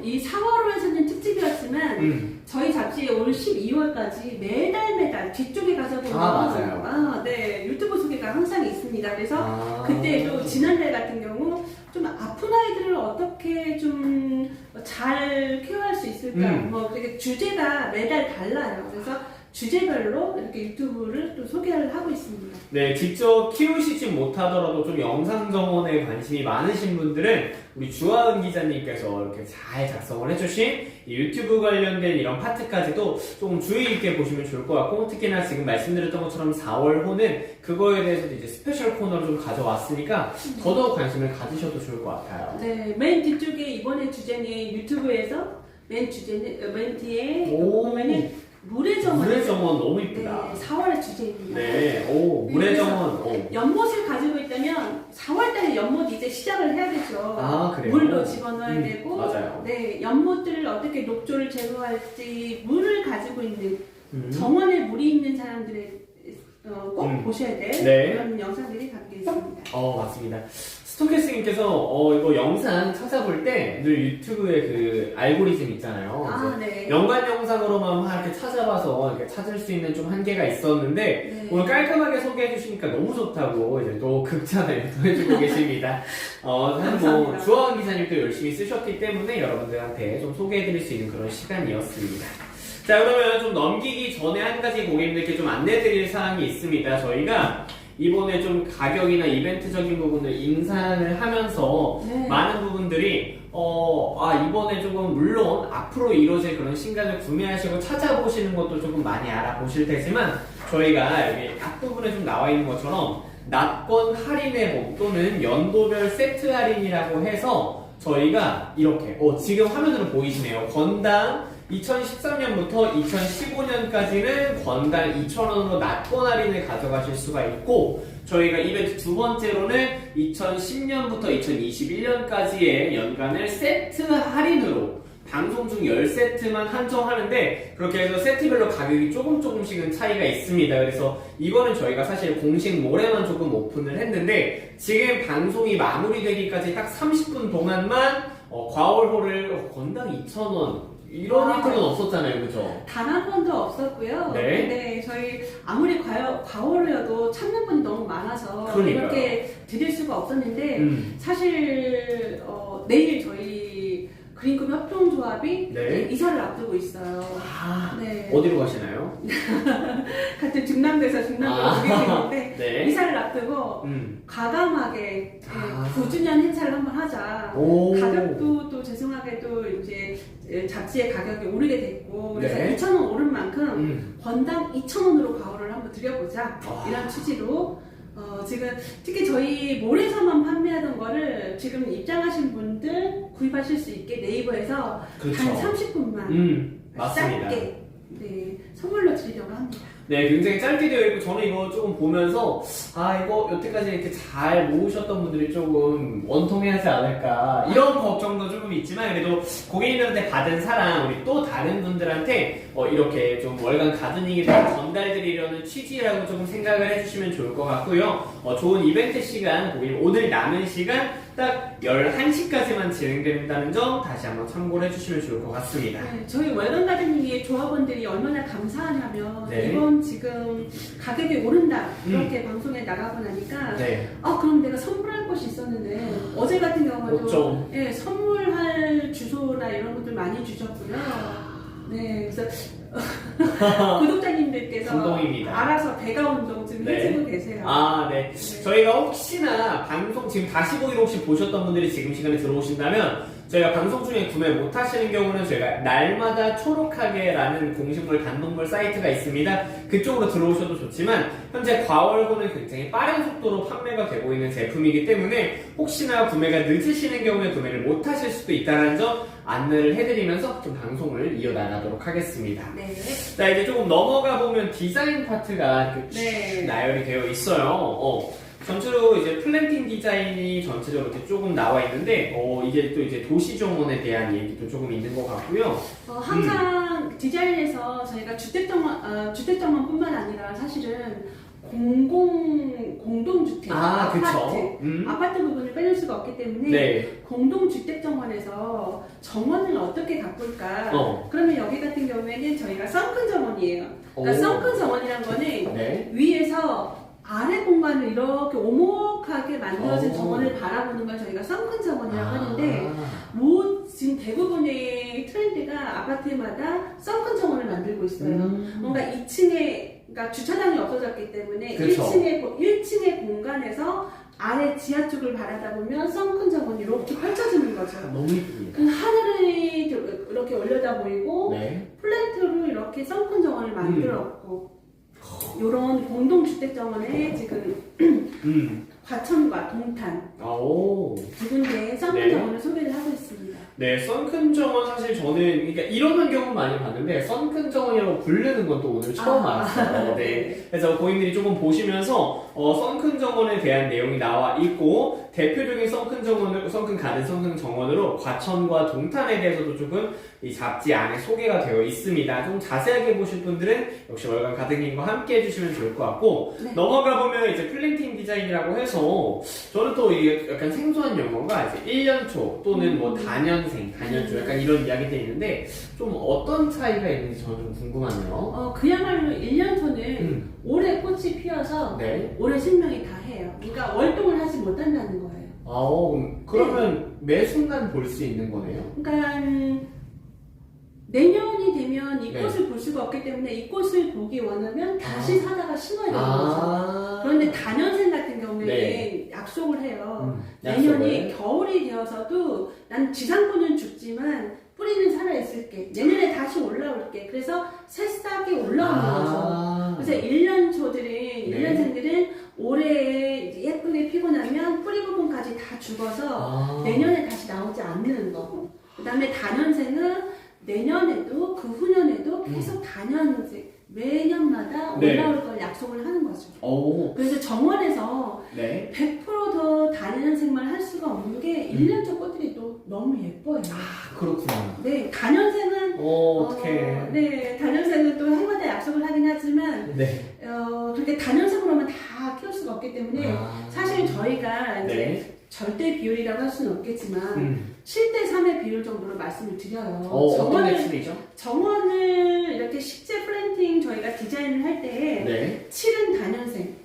이 4월호에서는 특집이었지만 저희 잡지에 올 12월까지 매달 뒤쪽에 가서 보면 맞아요. 네, 유튜브 소개가 항상 있습니다. 그래서 그때도 지난달 같은 경우 좀 아픈 아이들을 어떻게 좀 잘 케어할 수 있을까 뭐 되게 주제가 매달 달라요. 그래서 주제별로 이렇게 유튜브를 또 소개를 하고 있습니다. 네, 직접 키우시지 못하더라도 좀 영상 정원에 관심이 많으신 분들은 우리 주하은 기자님께서 이렇게 잘 작성을 해주신 이 유튜브 관련된 이런 파트까지도 조금 주의 있게 보시면 좋을 것 같고, 특히나 지금 말씀드렸던 것처럼 4월호는 그거에 대해서도 이제 스페셜 코너를 좀 가져왔으니까 더더욱 관심을 가지셔도 좋을 것 같아요. 네, 맨 뒤쪽에 이번에 주제는 유튜브에서 맨 뒤에 보면은 물의 정원. 물의 정원 너무 이쁘다. 네, 4월의 주제입니다. 네, 물의 정원. 연못을 가지고 있다면 4월달에 연못 이제 시작을 해야 되죠. 그래요? 물로 집어넣어야 되고, 맞아요. 네, 연못들을 어떻게 녹조를 제거할지 물을 가지고 있는 정원에 물이 있는 사람들의 꼭 보셔야 될 그런 영상들이 담겨 있습니다. 맞습니다. 스토캐스님께서 이거 영상 찾아볼 때 늘 유튜브에 그 알고리즘 있잖아요. 네. 연관 영상으로만 막 이렇게 찾아봐서 이렇게 찾을 수 있는 좀 한계가 있었는데 네. 오늘 깔끔하게 소개해 주시니까 너무 좋다고 이제 또 극찬을 또 해주고 계십니다. 사실 뭐 주하은 기자님도 열심히 쓰셨기 때문에 여러분들한테 좀 소개해 드릴 수 있는 그런 시간이었습니다. 자, 그러면 좀 넘기기 전에 한 가지 고객님들께 좀 안내 드릴 사항이 있습니다. 저희가 이번에 좀 가격이나 이벤트적인 부분을 인상을 하면서 많은 부분들이 이번에 조금 물론 앞으로 이루어질 그런 신간을 구매하시고 찾아보시는 것도 조금 많이 알아보실 테지만 저희가 여기 앞부분에 좀 나와 있는 것처럼 낮건 할인의 법 또는 연도별 세트 할인이라고 해서 저희가 이렇게 지금 화면으로 보이시네요. 건당 2013년부터 2015년까지는 건당 2,000원으로 낮건 할인을 가져가실 수가 있고, 저희가 이벤트 두 번째로는 2010년부터 2021년까지의 연간을 세트 할인으로 방송 중 10세트만 한정하는데, 그렇게 해서 세트별로 가격이 조금씩은 차이가 있습니다. 그래서 이거는 저희가 사실 공식 모레만 조금 오픈을 했는데, 지금 방송이 마무리되기까지 딱 30분 동안만 과월호를 건당 2,000원 이런 혜택은 없었잖아요, 그죠? 단 한 번도 없었고요. 네. 근데 저희 아무리 과월호여도 찾는 분이 너무 많아서 그러니까요. 이렇게 드릴 수가 없었는데 사실 내일 저희 그린컵 협동조합이 이사를 앞두고 있어요. 네. 어디로 가시나요? 같은 중남도에서 중남도로 오게 되는데 이사를 앞두고 과감하게 9주년 행사를 한번 하자. 가격도 또 죄송하게도 이제 잡지의 가격이 오르게 됐고 그래서 2,000원 오른 만큼 건당 2,000원으로 과월을 한번 드려보자 이런 취지로 지금 특히 저희 몰에서만 판매하던 거를 지금 입장하신 분들 구입하실 수 있게 네이버에서 단 30분만 맞습니다. 짧게 선물로 드리려고 합니다. 네, 굉장히 짧게 되어 있고 저는 이거 조금 보면서 이거 여태까지 이렇게 잘 모으셨던 분들이 조금 원통해하지 않을까 이런 걱정도 조금 있지만 그래도 고객님들한테 받은 사랑 우리 또 다른 분들한테 이렇게 좀 월간 가드닝에 대해 전달드리려는 취지라고 조금 생각을 해주시면 좋을 것 같고요. 좋은 이벤트 시간 고객님 오늘 남은 시간 딱 11시까지만 진행된다는 점 다시 한번 참고를 해주시면 좋을 것 같습니다. 네, 저희 월간 가드닝의 조합원들이 얼마나 감사하냐면 이번 지금 가격이 오른다 이렇게 방송에 나가고 나니까 그럼 내가 선물할 것이 있었는데 어제 같은 경우도 선물할 주소나 이런 것들 많이 주셨고요. 네, 그래서 구독자님들께서 감동입니다. 알아서 배가 운동 좀 해주고 계세요. 네. 저희가 혹시나 방송 지금 다시 보기로 혹시 보셨던 분들이 지금 시간에 들어오신다면 저희가 방송 중에 구매 못 하시는 경우는 저희가 날마다 초록하게라는 공식물 단독물 사이트가 있습니다. 그쪽으로 들어오셔도 좋지만 현재 과월호는 굉장히 빠른 속도로 판매가 되고 있는 제품이기 때문에 혹시나 구매가 늦으시는 경우에 구매를 못 하실 수도 있다는 점 안내를 해드리면서 좀 방송을 이어나가도록 하겠습니다. 네. 자, 이제 조금 넘어가 보면 디자인 파트가 이렇게 네. 나열이 되어 있어요. 전체로 이제 플랜팅 디자인이 전체적으로 이렇게 조금 나와 있는데, 이게 또 이제 도시 정원에 대한 얘기도 조금 있는 것 같고요. 항상 디자인에서 저희가 주택정원뿐만 아니라 사실은 공동주택, 그쵸. 아파트 부분을 빼놓을 수가 없기 때문에 네. 공동주택정원에서 정원을 어떻게 가꿀까? 그러면 여기 같은 경우에는 저희가 썬큰 정원이에요. 그러니까 썬큰 정원이란 거는 네. 위에서 아래 공간을 이렇게 오목하게 만들어진 오. 정원을 바라보는 걸 저희가 썬큰 정원이라고 하는데 지금 대부분의 트렌드가 아파트마다 썬큰 정원을 만들고 있어요. 뭔가 2층에 그러니까 주차장이 없어졌기 때문에 그쵸. 1층의 공간에서 아래 지하 쪽을 바라다 보면 썬큰 정원이 이렇게 펼쳐지는 거죠. 너무 이쁩니다. 그 하늘이 이렇게 올려다 보이고 네. 플랜트로 이렇게 썬큰 정원을 만들었고 이런 공동주택 정원에 지금 과천과 동탄 두 군데 썬큰 네. 정원을 소개를 하고 있습니다. 네, 썬큰 정원 사실 저는 그러니까 이런 경우 많이 봤는데 썬큰 정원이라고 부르는 건 또 오늘 처음 알았어요. 네. 그래서 고객님들이 조금 보시면서 썬큰 정원에 대한 내용이 나와 있고 대표적인 썬큰 가든 썬큰 정원으로 과천과 동탄에 대해서도 조금 이 잡지 안에 소개가 되어 있습니다. 좀 자세하게 보실 분들은 역시 월간 가든님과 함께 해주시면 좋을 것 같고 네. 넘어가 보면 이제 플랜팅 디자인이라고 해서 저는 또 이게 약간 생소한 용어가 이제 1년초 또는 뭐 단연생, 단연초 약간 이런 이야기들이 있는데 좀 어떤 차이가 있는지 저는 좀 궁금하네요. 그야말로 1년초는 올해 꽃이 피어서 네. 올해 신명이 다 해요. 그러니까 월동을 하지 못한다는 거예요. 그러면 매 순간 볼 수 있는 거네요. 그러니까 내년이 되면 이 네. 꽃을 볼 수가 없기 때문에 이 꽃을 보기 원하면 다시 사다가 심어야 되는 거죠. 그런데 단연생 같은 경우에는 네. 약속을 해요. 약속을. 내년이 겨울이 되어서도 난 지상부는 죽지만 뿌리는 살아있을게. 내년에 다시 올라올게. 그래서 새싹이 올라오는 거죠. 그래서 1년초들은, 1년생들은 올해 이제 예쁘게 피고 나면 뿌리 부분까지 다 죽어서 내년에 다시 나오지 않는 거. 그 다음에 단연생은 내년에도 그 후년에도 계속 단연생 매년마다 올라올 걸 약속을 하는 거죠. 그래서 정원에서 네. 100%더 단연생만 할 수가 없는 게 1년초 꽃들이 또 너무 예뻐요. 그렇구나. 네, 단연생은 어떡해. 네, 단연생은 또 해마다 약속을 하긴 하지만 네. 그렇게 단연생으로만 다 키울 수가 없기 때문에 사실 저희가 이제 네. 절대 비율이라고 할 수는 없겠지만 7대 3의 비율 정도로 말씀을 드려요. 어떤 맥심이죠? 정원을 이렇게 식재 플랜팅 저희가 디자인을 할 때 네. 7은 단연생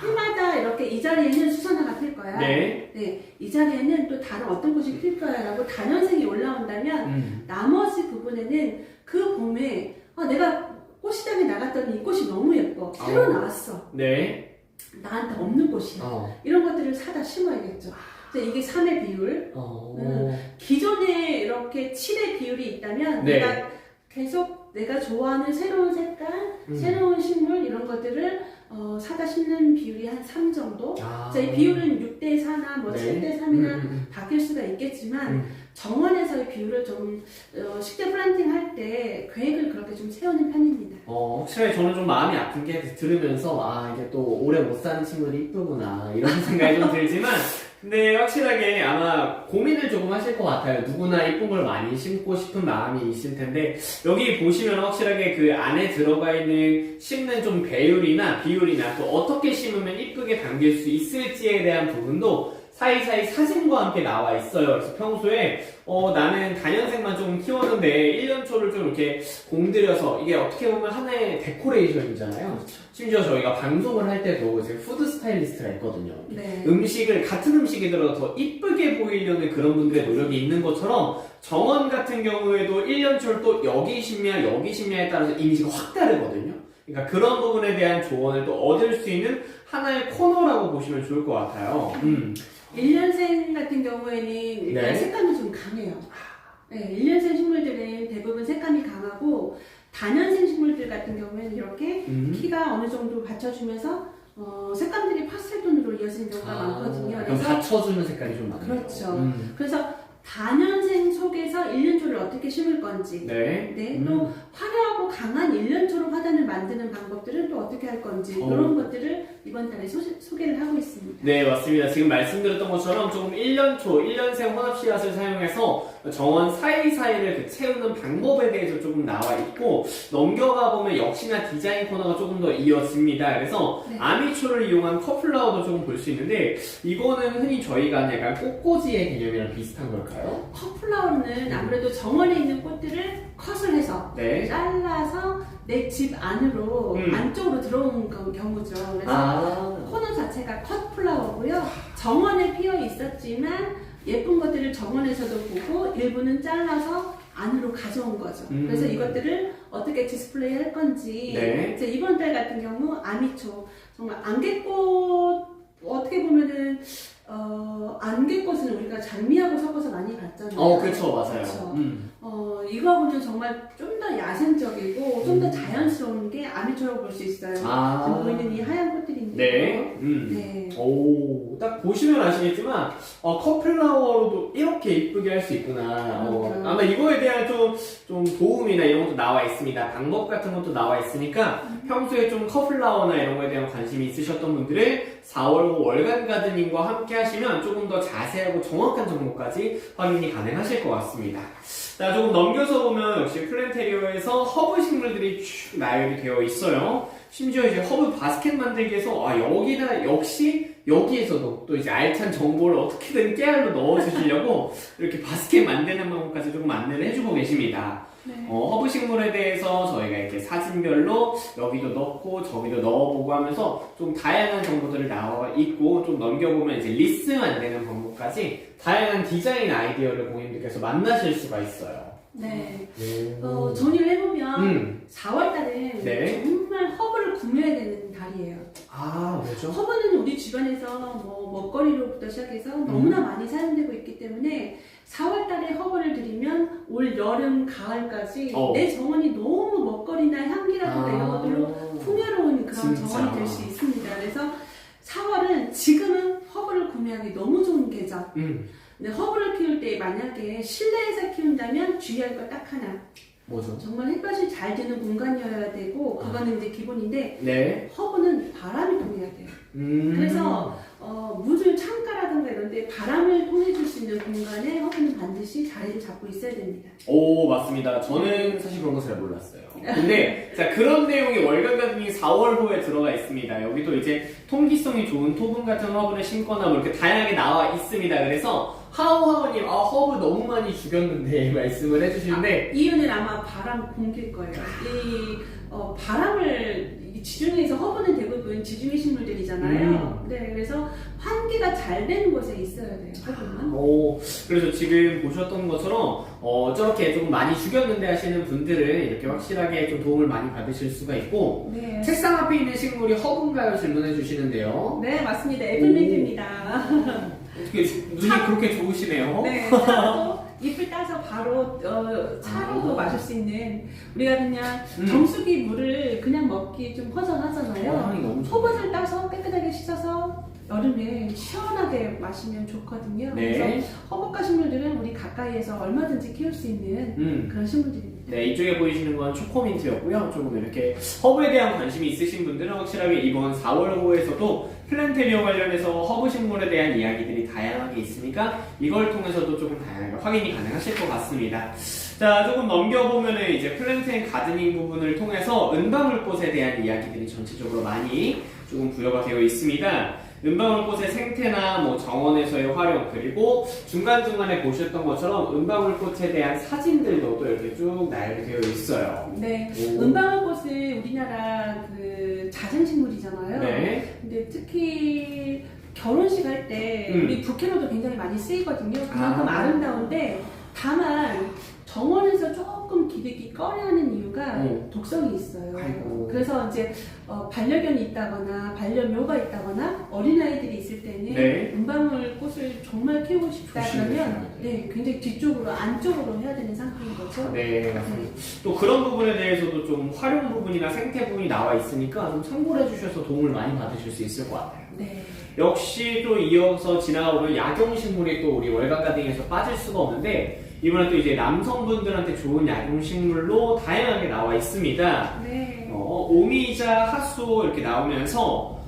해마다 이렇게 이 자리에는 수선화가 필 거야. 네. 이 자리에는 또 다른 어떤 꽃이 필 거야 라고 단연생이 올라온다면 나머지 부분에는 그 봄에 내가 꽃시장에 나갔더니 이 꽃이 너무 예뻐. 새로 나왔어. 네. 나한테 없는 꽃이야. 이런 것들을 사다 심어야겠죠. 이게 3의 비율. 기존에 이렇게 7의 비율이 있다면 네. 내가 계속 내가 좋아하는 새로운 색깔, 새로운 식물 이런 것들을 사다 심는 비율이 한 3 정도. 이 비율은 6대 4나 뭐 7대 3이나 바뀔 수가 있겠지만 정원에서의 비율을 좀 식재 플랜팅 할 때 계획을 그렇게 좀 세우는 편입니다. 확실히 저는 좀 마음이 아픈 게 들으면서 이게 또 오래 못 사는 친구들이 이쁘구나 이런 생각이 좀 들지만 근데 확실하게 아마 고민을 조금 하실 것 같아요. 누구나 이쁜 걸 많이 심고 싶은 마음이 있을 텐데 여기 보시면 확실하게 그 안에 들어가 있는 심는 좀 배율이나 비율이나 또 어떻게 심으면 이쁘게 담길 수 있을지에 대한 부분도 사이사이 사진과 함께 나와 있어요. 그래서 평소에 나는 단연생만 좀 키웠는데 1년초를 좀 이렇게 공들여서 이게 어떻게 보면 하나의 데코레이션이잖아요. 심지어 저희가 방송을 할 때도 이제 푸드 스타일리스트가 있거든요. 네. 같은 음식이더라도 더 이쁘게 보이려는 그런 분들의 노력이 있는 것처럼 정원 같은 경우에도 1년초를 또 여기 심냐 여기 심냐에 따라서 이미지가 확 다르거든요. 그러니까 그런 부분에 대한 조언을 또 얻을 수 있는 하나의 코너라고 보시면 좋을 것 같아요. 1년생 같은 경우에는 일단 네. 색감이 좀 강해요. 1년생 식물들은 대부분 색감이 강하고 단연생 식물들 같은 경우에는 이렇게 키가 어느 정도 받쳐주면서 색감들이 파스텔 톤으로 이어지는 경우가 많거든요. 그럼 받쳐주는 색깔이 좀 많아요. 그렇죠. 그래서 다년생 속에서 1년초를 어떻게 심을 건지, 네. 네, 또 화려하고 강한 1년초로 화단을 만드는 방법들은 또 어떻게 할 건지 이런 것들을 이번 달에 소개를 하고 있습니다. 네, 맞습니다. 지금 말씀드렸던 것처럼 조금 1년초, 1년생 혼합씨앗을 사용해서 정원 사이사이를 채우는 방법에 대해서 조금 나와 있고, 넘겨가 보면 역시나 디자인 코너가 조금 더 이어집니다. 그래서 네. 아미초를 이용한 컵플라워도 조금 볼 수 있는데, 이거는 흔히 저희가 하는 약간 꽃꽂이의 개념이랑 비슷한 걸까요? 컵플라워는 아무래도 정원에 있는 꽃들을 컷을 해서 네. 잘라서 내 집 안으로 안쪽으로 들어온 경우죠. 그래서 코너 자체가 컷플라워고요. 정원에 피어 있었지만 예쁜 것들을 정원에서도 보고 일부는 잘라서 안으로 가져온 거죠. 그래서 이것들을 어떻게 디스플레이 할 건지 네. 이제 이번 달 같은 경우 아미초 정말 안개꽃 어떻게 보면은 안개꽃은 우리가 장미하고 섞어서 많이 봤잖아요. 그렇죠, 맞아요. 그쵸? 이거하고는 정말 좀 더 야생적이고 좀 더 자연스러운 게 아미초라고 볼 수 있어요. 지금 보이는 이 하얀 꽃들인데요. 네. 네. 오, 딱 보시면 아시겠지만, 컵플라워로도 이렇게 이쁘게 할 수 있구나. 아마 이거에 대한 좀 도움이나 이런 것도 나와 있습니다. 방법 같은 것도 나와 있으니까, 평소에 좀 컵플라워나 이런 거에 대한 관심이 있으셨던 분들은 4월 호 월간 가드닝과 함께 하시면 조금 더 자세하고 정확한 정보까지 확인이 가능하실 것 같습니다. 자, 조금 넘겨서 보면 역시 플랜테리어에서 허브 식물들이 쭉 나열이 되어 있어요. 심지어 이제 허브 바스켓 만들기 위해서 여기에서도 또 이제 알찬 정보를 어떻게든 깨알로 넣어주시려고 이렇게 바스켓 만드는 방법까지 조금 안내를 해주고 계십니다. 네. 허브 식물에 대해서 저희가 이렇게 사진별로 여기도 넣고 저기도 넣어보고 하면서 좀 다양한 정보들을 나와 있고, 좀 넘겨보면 이제 리스 만드는 방법까지 다양한 디자인 아이디어를 고객님들께서 만나실 수가 있어요. 네. 정리를 해보면 4월달은 네. 정말 허브를 구매해야 되는 달이에요. 뭐죠? 허브는 우리 주변에서 뭐 먹거리로부터 시작해서 너무나 많이 사용되고 있기 때문에 4월달에 허브를 들이면 올 여름, 가을까지 내 정원이 너무 먹거리나 향기라든가 이런 것들로 풍요로운 그런 진짜. 정원이 될 수 있습니다. 그래서 4월은 지금은 허브를 구매하기 너무 좋은 계절. 근데 허브를 키울 때 만약에 실내에서 키운다면 주의할 거 딱 하나. 뭐죠? 정말 햇볕이 잘 드는 공간이어야 되고 그거는 이제 기본인데 네. 허브는 바람이 통해야 돼요. 그래서 무슨 창가라든가 이런 데 바람을 통해줄 수 있는 공간에 허브는 반드시 자리를 잡고 있어야 됩니다. 오, 맞습니다. 저는 사실 그런 거 잘 몰랐어요. 근데 자, 그런 내용이 월간 가든이 4월호에 들어가 있습니다. 여기도 이제 통기성이 좋은 토분 같은 허브를 심거나 뭐 이렇게 다양하게 나와 있습니다. 그래서 하우하우님, 허브 너무 많이 죽였는데 말씀을 해주시는데 이유는 아마 바람 공기일 거예요. 바람을 지중해에서 허브는 대부분 지중해 식물들이잖아요. 네, 그래서 환기가 잘 되는 곳에 있어야 돼요. 허브는. 그래서 지금 보셨던 것처럼 저렇게 조금 많이 죽였는데 하시는 분들은 이렇게 확실하게 좀 도움을 많이 받으실 수가 있고, 네. 책상 앞에 있는 식물이 허브인가요? 질문해 주시는데요. 네, 맞습니다. 애플민트입니다. 어떻게 눈이 그렇게 좋으시네요. 네, 차로 잎을 따서 바로 차로도 마실 수 있는, 우리가 그냥 정수기 물을 그냥 먹기 좀 허전하잖아요. 향이 너무 좋아요. 허브를 따서 깨끗하게 씻어서 여름에 시원하게 마시면 좋거든요. 네. 그래서 허브과 식물들은 우리 가까이에서 얼마든지 키울 수 있는 그런 식물들입니다. 네, 이쪽에 보이시는 건 초코민트였고요. 조금 이렇게 허브에 대한 관심이 있으신 분들은 확실하게 이번 4월호에서도 플랜테리어 관련해서 허브 식물에 대한 이야기들이 다양하게 있으니까 이걸 통해서도 조금 다양하게 확인이 가능하실 것 같습니다. 자, 조금 넘겨보면은 이제 플랜트 앤 가드닝 부분을 통해서 은방울꽃에 대한 이야기들이 전체적으로 많이 조금 부여가 되어 있습니다. 은방울꽃의 생태나 뭐 정원에서의 활용, 그리고 중간중간에 보셨던 것처럼 은방울꽃에 대한 사진들도 또 이렇게 쭉 나열이 되어 있어요. 네, 은방울꽃은 우리나라 그 자생식물이잖아요. 네. 근데 특히 결혼식 할 때 우리 부케로도 굉장히 많이 쓰이거든요. 그만큼 아름다운데 다만 정원에서 조금 기르기 꺼려하는 이유가 독성이 있어요. 아이고. 그래서 이제 반려견이 있다거나 반려묘가 있다거나 어린아이들이 있을 때는 네. 은방울 꽃을 정말 키우고 싶다 그러면 조심해야죠. 굉장히 뒤쪽으로 안쪽으로 해야 되는 상태인 거죠. 네, 맞습니다. 또 그런 부분에 대해서도 좀 활용 부분이나 생태 부분이 나와 있으니까 좀 참고를 해주셔서 도움을 많이 받으실 수 있을 것 같아요. 네. 역시 또 이어서 지나가보면 약용식물이 또 우리 월간 가든에서 빠질 수가 없는데 이번에 또 이제 남성분들한테 좋은 약용식물로 다양하게 나와 있습니다. 네. 오미자, 핫소 이렇게 나오면서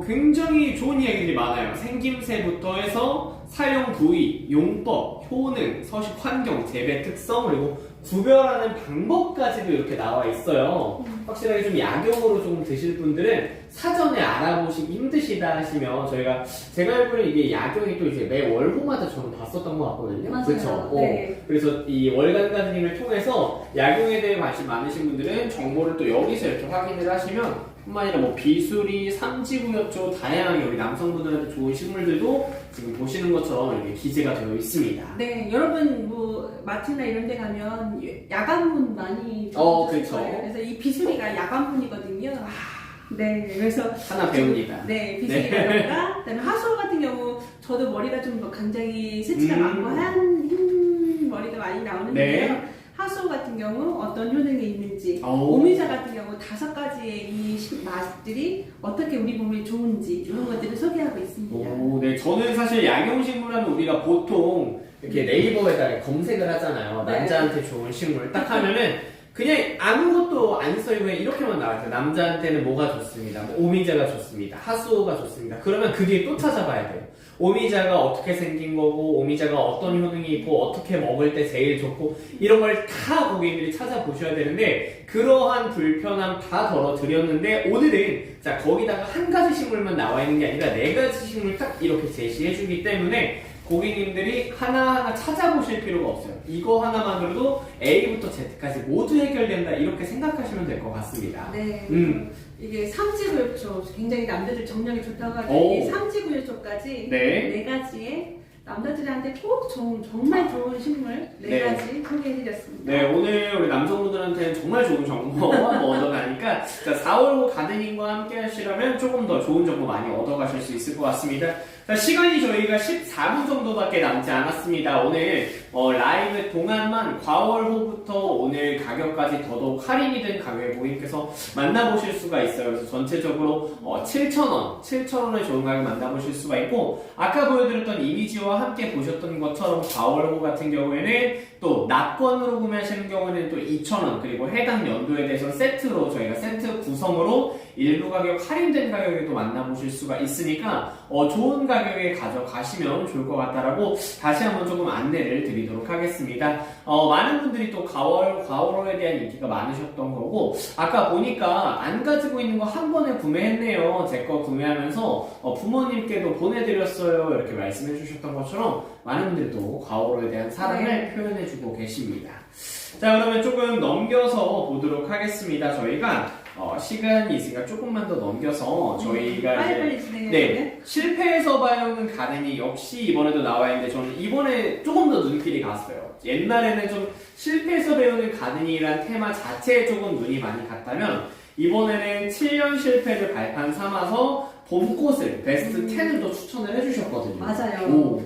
굉장히 좋은 이야기들이 많아요. 생김새부터 해서 사용 부위, 용법, 효능, 서식 환경, 재배 특성, 그리고 구별하는 방법까지도 이렇게 나와 있어요. 확실하게 좀 약용으로 좀 드실 분들은 사전에 알아보시기 힘드시다 하시면 제가 알기로는 이게 약용이 또 이제 매 월호마다 저는 봤었던 것 같거든요. 맞아요. 그렇죠. 네. 그래서 이 월간 가드닝을 통해서 약용에 대해 관심 많으신 분들은 정보를 또 여기서 이렇게 확인을 하시면 뿐만 아니라 뭐 비수리, 삼지구엽초 다양하게 우리 남성분들한테 좋은 식물들도 지금 보시는 것처럼 이렇게 기재가 되어 있습니다. 네, 여러분 뭐 마트나 이런 데 가면 야간문 많이 그렇죠. 거예요. 그래서 이 비수리가 야간문이거든요. 네, 그래서 하나 배웁니다. 네, 비수리라든가 그다음에 하소 같은 경우 저도 머리가 좀 굉장히 새치가 많고 하얀 흰 머리가 많이 나오는데요. 네. 하소 같은 경우 어떤 효능이 있는지, 오. 오미자 같은 경우 5가지의 이 맛들이 어떻게 우리 몸에 좋은지 이런 것들을 소개하고 있습니다. 네. 저는 사실 약용식물하면 우리가 보통 이렇게 네이버에다 검색을 하잖아요. 네. 남자한테 좋은 식물 딱 하면은 그냥 아무것도 안 써있고 그냥 이렇게만 나와요. 남자한테는 뭐가 좋습니다. 뭐 오미자가 좋습니다. 하수오가 좋습니다. 그러면 그 뒤에 또 찾아봐야 돼요. 오미자가 어떻게 생긴 거고, 오미자가 어떤 효능이 있고, 어떻게 먹을 때 제일 좋고, 이런 걸 다 고객님들이 찾아보셔야 되는데, 그러한 불편함 다 덜어드렸는데, 오늘은, 자, 거기다가 한 가지 식물만 나와 있는 게 아니라 4가지 식물 딱 이렇게 제시해주기 때문에, 고객님들이 하나하나 찾아보실 필요가 없어요. 이거 하나만으로도 A부터 Z까지 모두 해결된다, 이렇게 생각하시면 될 것 같습니다. 네. 이게 삼지구엽초 굉장히 남자들 정력이 좋다고 하죠. 오. 이 삼지구엽초까지 네. 4가지의 남자들한테 꼭 정말 좋은 식물 4가지 소개해드렸습니다. 네, 오늘 우리 남성분들한테는 정말 좋은 정보 한번 얻어가니까 자, 4월호 가드닝과 함께 하시려면 조금 더 좋은 정보 많이 얻어가실 수 있을 것 같습니다. 자, 시간이 저희가 14분 정도밖에 남지 않았습니다. 오늘 라이브 동안만 과월호부터 오늘 가격까지 더더욱 할인이 된 가격에 고객님께서 만나보실 수가 있어요. 그래서 전체적으로 7,000원의 좋은 가격 만나보실 수가 있고 아까 보여드렸던 이미지와 함께 보셨던 것처럼 과월호 같은 경우에는 또 낙권으로 구매하시는 경우에는 또 2,000원 그리고 해당 연도에 대해서 세트로 저희가 세트 구성으로 일부 가격 할인된 가격에도 만나보실 수가 있으니까 좋은 가격에 가져가시면 좋을 것 같다라고 다시 한번 조금 안내를 드리도록 하겠습니다. 많은 분들이 또 과월호에 대한 인기가 많으셨던 거고 아까 보니까 안 가지고 있는 거 한 번에 구매했네요. 제 거 구매하면서 부모님께도 보내드렸어요. 이렇게 말씀해 주셨던 것처럼 많은 분들이 또 과월호에 대한 사랑을 표현해주고 계십니다. 자, 그러면 조금 넘겨서 보도록 하겠습니다. 저희가 시간이 있으니까 조금만 더 넘겨서 저희가 빨리 이제 진행해볼까요? 실패해서 봐요는 가든이 역시 이번에도 나와 있는데 저는 이번에 조금 더 눈길이 갔어요. 옛날에는 좀 실패해서 배우는 가든이란 테마 자체에 조금 눈이 많이 갔다면 이번에는 7년 실패를 발판 삼아서 봄꽃을 베스트 10을 또 추천을 해주셨거든요. 맞아요.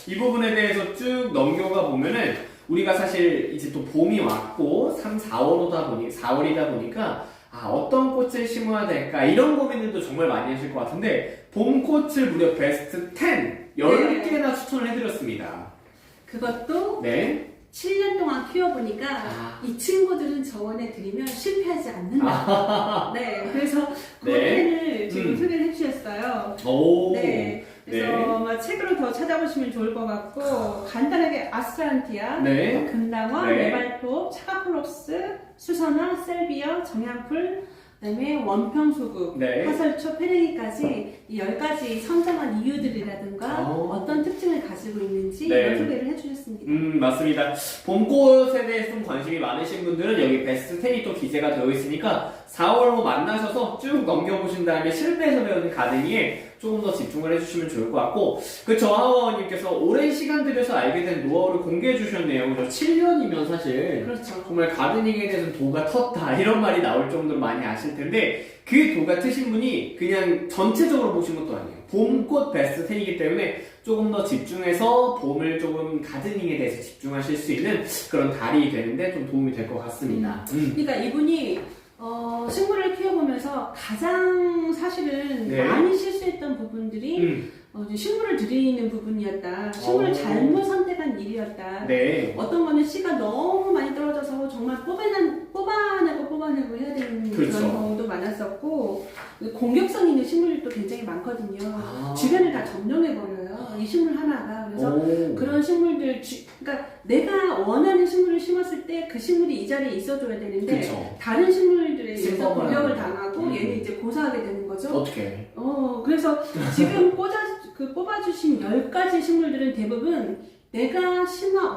이 부분에 대해서 쭉 넘겨가 보면은 우리가 사실 이제 또 봄이 왔고 3, 4월이다 보니까 어떤 꽃을 심어야 될까 이런 고민들도 정말 많이 하실 것 같은데 봄꽃을 무려 베스트 10 10개나 추천을 해드렸습니다. 그것도 네. 7년 동안 키워보니까 이 친구들은 저원에 드리면 실패하지 않는다. 네, 그래서 그 펜을 지금 소개를 해주셨어요. 오. 네, 그래서 책으로 더 찾아보시면 좋을 것 같고 간단하게 아스트란티아, 금당화, 메발토, 차가플록스, 수선화, 셀비어, 정향풀, 그다음에 원평소국, 화설초, 페레기까지 이 10가지 선정한 이유들이라든가 어떤 특징을 가지고 있는지 이런 소개를 해주셨습니다. 맞습니다. 봄꽃에 대해서 좀 관심이 많으신 분들은 여기 베스트 10이 또 기재가 되어 있으니까 4월호 만나셔서 쭉 넘겨보신 다음에 실패해서 배우는 가든이에 조금 더 집중을 해주시면 좋을 것 같고 그쵸 하원님께서 오랜 시간 들여서 알게 된 노하우를 공개해 주셨네요. 그죠? 7년이면 사실 그렇죠. 정말 가드닝에 대해서는 도가 텄다 이런 말이 나올 정도로 많이 아실 텐데 그 도가 트신 분이 그냥 전체적으로 보신 것도 아니에요. 봄꽃 베스트 10이기 때문에 조금 더 집중해서 봄을 조금 가드닝에 대해서 집중하실 수 있는 그런 달이 되는데 좀 도움이 될 것 같습니다. 그러니까 이분이 식물을 키워보면서 과정에서 가장 사실은 네. 많이 실수했던 부분들이 이제 식물을 들이는 부분이었다. 식물을 잘못 선택한 일이었다. 네. 어떤 거는 씨가 너무 많이 떨어져서 정말 뽑아내고 해야 되는 그렇죠. 그런 경우도 많았었고, 공격성 있는 식물들도 굉장히 많거든요. 아. 주변을 다 점령해버려요. 이 식물 하나가. 그래서 오. 그런 식물들, 그러니까 내가 원하는 식물을 심었을 때 그 식물이 이 자리에 있어줘야 되는데, 그쵸. 다른 식물들에 의해서 쓸모가 공격을 없는. 당하고 얘는 이제 고사하게 되는 거죠. 어떻게? 그래서 지금 뽑아주신 10가지 식물들은 대부분 내가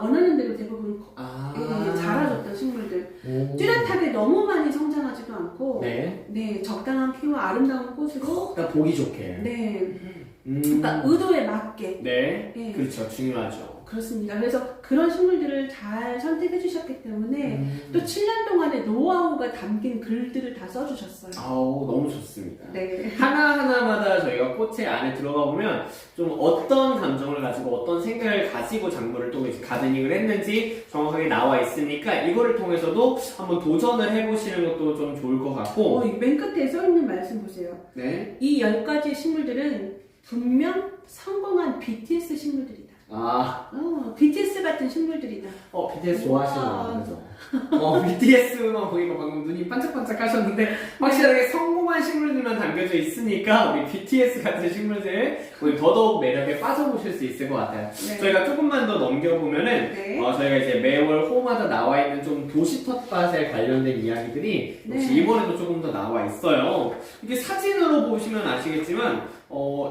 원하는 대로 대부분 자라줬던 식물들. 오. 뚜렷하게 너무 많이 성장하지도 않고, 네. 적당한 키와 아름다운 꽃으로, 그러니까 보기 좋게. 네. 그러니까 의도에 맞게. 네. 네. 그렇죠. 중요하죠. 그렇습니다. 그래서 그런 식물들을 잘 선택해 주셨기 때문에 또 7년 동안의 노하우가 담긴 글들을 다 써주셨어요. 아우, 너무 좋습니다. 네. 하나하나마다 저희가 꽃의 안에 들어가 보면 좀 어떤 감정을 가지고 어떤 생각을 가지고 작물을 또 이제 가드닝을 했는지 정확하게 나와 있으니까 이거를 통해서도 한번 도전을 해보시는 것도 좀 좋을 것 같고. 맨 끝에 써 있는 말씀 보세요. 네. 이 10가지 식물들은 분명 성공한 BTS 식물들이다. BTS 같은 식물들이다. BTS 좋아하시는 거죠? BTS만 보니까 방금 눈이 반짝반짝 하셨는데, 확실하게 성공한 식물들만 담겨져 있으니까, 우리 BTS 같은 식물들, 우리 더더욱 매력에 빠져보실 수 있을 것 같아요. 네. 저희가 조금만 더 넘겨보면은, 네. 저희가 이제 매월 호마다 나와 있는 좀 도시 텃밭에 관련된 이야기들이, 역시 네. 이번에도 조금 더 나와 있어요. 이게 사진으로 보시면 아시겠지만,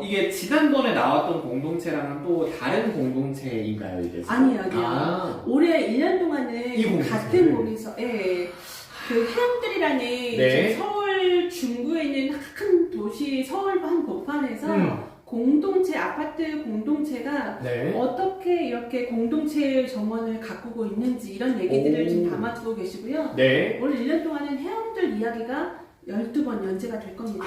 이게 지난번에 나왔던 공동체랑은 또 다른 공동체인가요, 이게? 아니요. 올해 1년 동안은 이 공동체. 같은 곳에서, 그 해영들이라는 네. 이제 서울 중구에 있는 큰 도시 서울 한복판에서 공동체, 아파트 공동체가 네. 어떻게 이렇게 공동체 정원을 가꾸고 있는지 이런 얘기들을 지금 담아두고 계시고요. 네. 올 1년 동안은 해영들 이야기가 12번 연재가 될 겁니다.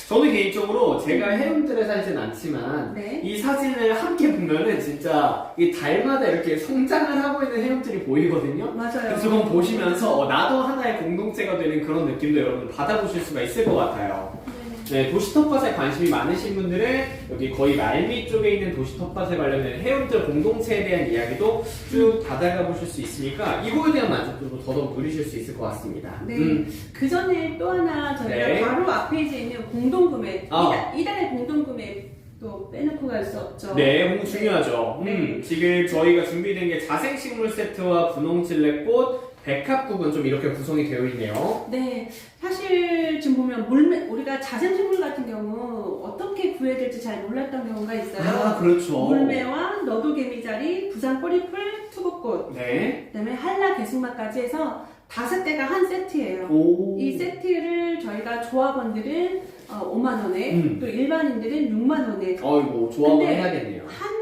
저는 개인적으로 제가 해운들에 살진 않지만 네. 이 사진을 함께 보면은 진짜 이 달마다 이렇게 성장을 하고 있는 해운들이 보이거든요. 맞아요. 그래서 그건 보시면서 나도 하나의 공동체가 되는 그런 느낌도 여러분 받아보실 수가 있을 것 같아요. 네, 도시 텃밭에 관심이 많으신 분들은 여기 거의 말미 쪽에 있는 도시 텃밭에 관련된 해운들 공동체에 대한 이야기도 쭉 받아가 보실 수 있으니까 이거에 대한 만족도도 더더욱 누리실 수 있을 것 같습니다. 네. 그 전에 또 하나 저희가 네. 바로 앞에 이제 있는 공동구매, 아. 이달의 공동구매 또 빼놓고 갈 수 없죠. 네, 너무 중요하죠. 네. 지금 저희가 준비된 게 자생식물 세트와 분홍칠레꽃, 백합국은 좀 이렇게 구성이 되어 있네요. 네, 사실 지금 보면 우리가 자생식물 같은 경우 어떻게 구해야 될지 잘 몰랐던 경우가 있어요. 그렇죠. 물매와 너도개미자리, 부산 꼬리풀, 투구꽃, 네. 그다음에 한라 개승마까지 해서 5대가 한 세트예요. 오. 이 세트를 저희가 조합원들은 5만 원에 또 일반인들은 6만 원에 어이고, 조합을 근데 해야겠네요. 한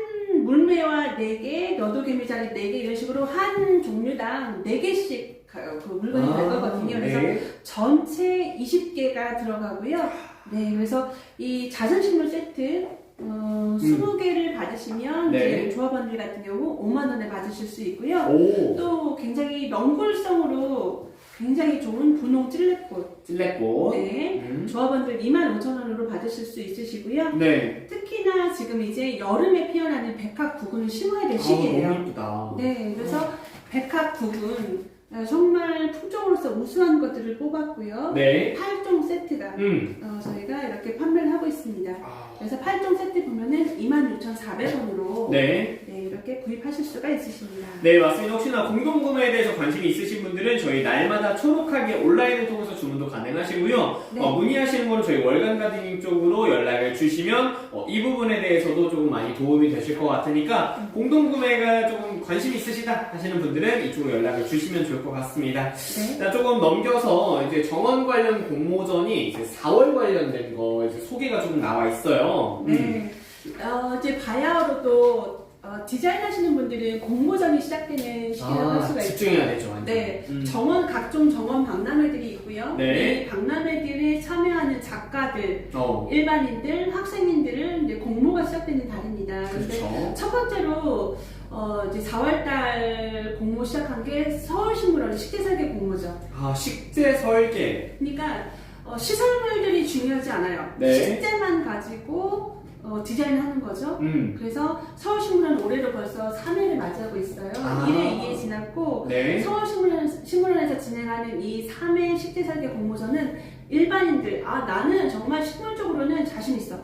물매와 4개, 너도개미자리 4개 이런 식으로 한 종류당 4개씩 그 물건이 갈 거거든요. 그래서 네. 전체 20개가 들어가고요. 네, 그래서 이 자생식물 세트 20개를 받으시면 네. 이제 조합원들 같은 경우 5만 원에 받으실 수 있고요. 오. 또 굉장히 넝굴성으로 굉장히 좋은 분홍 찔레꽃. 찔레꽃. 네. 조합원들 25,000원으로 받으실 수 있으시고요. 네. 특히나 지금 이제 여름에 피어나는 백합 부근을 심어야 될 시기예요. 너무 예쁘다. 네, 그래서 백합 부근 정말 품종으로서 우수한 것들을 뽑았고요. 네. 8종 세트가 저희가 이렇게 판매를 하고 있습니다. 그래서 8종 세트 보면은 26,400원으로 네. 이렇게 구입하실 수가 있으십니다. 네, 맞습니다. 혹시나 공동구매에 대해서 관심이 있으신 분들은 저희 날마다 초록하게 온라인을 통해서 주문도 가능하시고요. 네. 문의하시는 거는 저희 월간 가드닝 쪽으로 연락을 주시면 이 부분에 대해서도 조금 많이 도움이 되실 것 같으니까 공동구매가 조금 관심이 있으시다 하시는 분들은 이쪽으로 연락을 주시면 좋을 것 같습니다. 네. 자, 조금 넘겨서 이제 정원 관련 공모전이 이제 4월 관련된 거 이제 소개가 좀 나와 있어요. 네. 이제 바야흐로 또 디자인 하시는 분들은 공모전이 시작되는 시기라고 할 수가 있죠. 집중해야 되죠. 완전. 네. 각종 정원 박람회들이 있고요. 네. 이 박람회들에 참여하는 작가들, 어. 일반인들, 학생인들은 이제 공모가 시작되는 달입니다. 근데 그렇죠. 첫 번째로 이제 4월달 공모 시작한 게 서울식물원 식재설계 공모죠. 식재 설계. 그러니까 시설물들이 중요하지 않아요. 네. 식재만 가지고 디자인하는 거죠. 그래서 서울식물원 올해로 벌써 3회를 맞이하고 있어요. 1회, 2회 지났고 네. 서울식물원에서 진행하는 이 3회 식재설계 공모전은 일반인들 나는 정말 식물적으로는 자신 있어.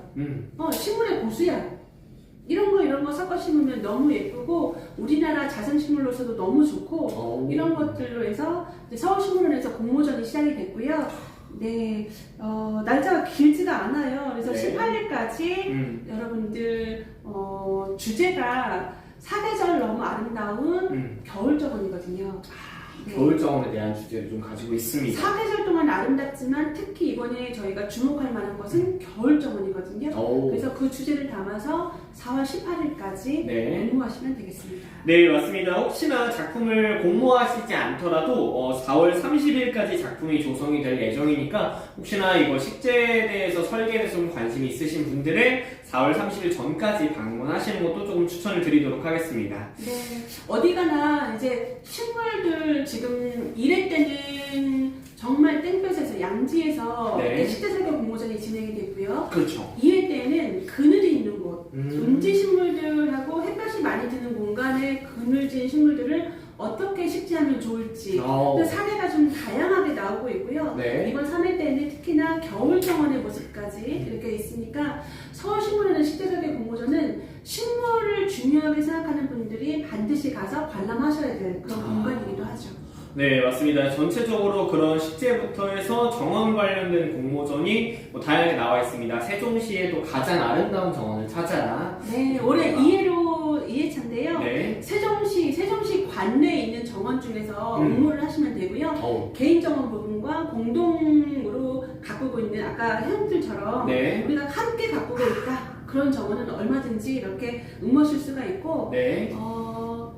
식물의 고수야. 이런 거 섞어 심으면 너무 예쁘고 우리나라 자생식물로서도 너무 좋고 이런 것들로 해서 서울식물원에서 공모전이 시작이 됐고요. 네, 날짜가 길지가 않아요. 그래서 네. 18일까지 여러분들 주제가 사계절 너무 아름다운 겨울정원이거든요. 네. 겨울정원에 대한 주제를 좀 가지고 있습니다. 사계절 동안 아름답지만 특히 이번에 저희가 주목할 만한 것은 겨울정원이거든요. 그래서 그 주제를 담아서 4월 18일까지 네. 공모하시면 되겠습니다. 네, 맞습니다. 혹시나 작품을 공모하시지 않더라도 4월 30일까지 작품이 조성이 될 예정이니까 혹시나 이거 식재에 대해서 설계에 대해서 좀 관심이 있으신 분들은 4월 30일 전까지 방문하시는 것도 조금 추천을 드리도록 하겠습니다. 네, 어디 가나 이제 식물들 지금 1회 때는 정말 땡볕에서 양지에서 네. 식재설계 공모전이 진행이 됐고요. 그렇죠. 2회 때는 그늘이 있는 곳, 음지식물들하고 햇볕이 많이 드는 공간에 그늘진 식물들을 어떻게 식재하면 좋을지 사례가 좀 다양하게 나오고 있고요. 네. 이번 3회 때는 특히나 겨울정원의 모습까지 이렇게 있으니까 서울식물원의 식재설계 공모전은 식물을 중요하게 생각하는 분들이 반드시 가서 관람하셔야 될 그런 공간이기도 하죠. 네, 맞습니다. 전체적으로 그런 식재부터 해서 정원 관련된 공모전이 다양하게 나와 있습니다. 세종시에도 가장 아름다운 정원을 찾아라. 네, 올해 2회차인데요. 네. 세종시 관내에 있는 정원 중에서 응모를 하시면 되고요. 개인 정원 부분과 공동으로 가꾸고 있는 아까 해운들처럼 네. 우리가 함께 가꾸고 있다. 그런 정원은 얼마든지 이렇게 응모하실 수가 있고 네.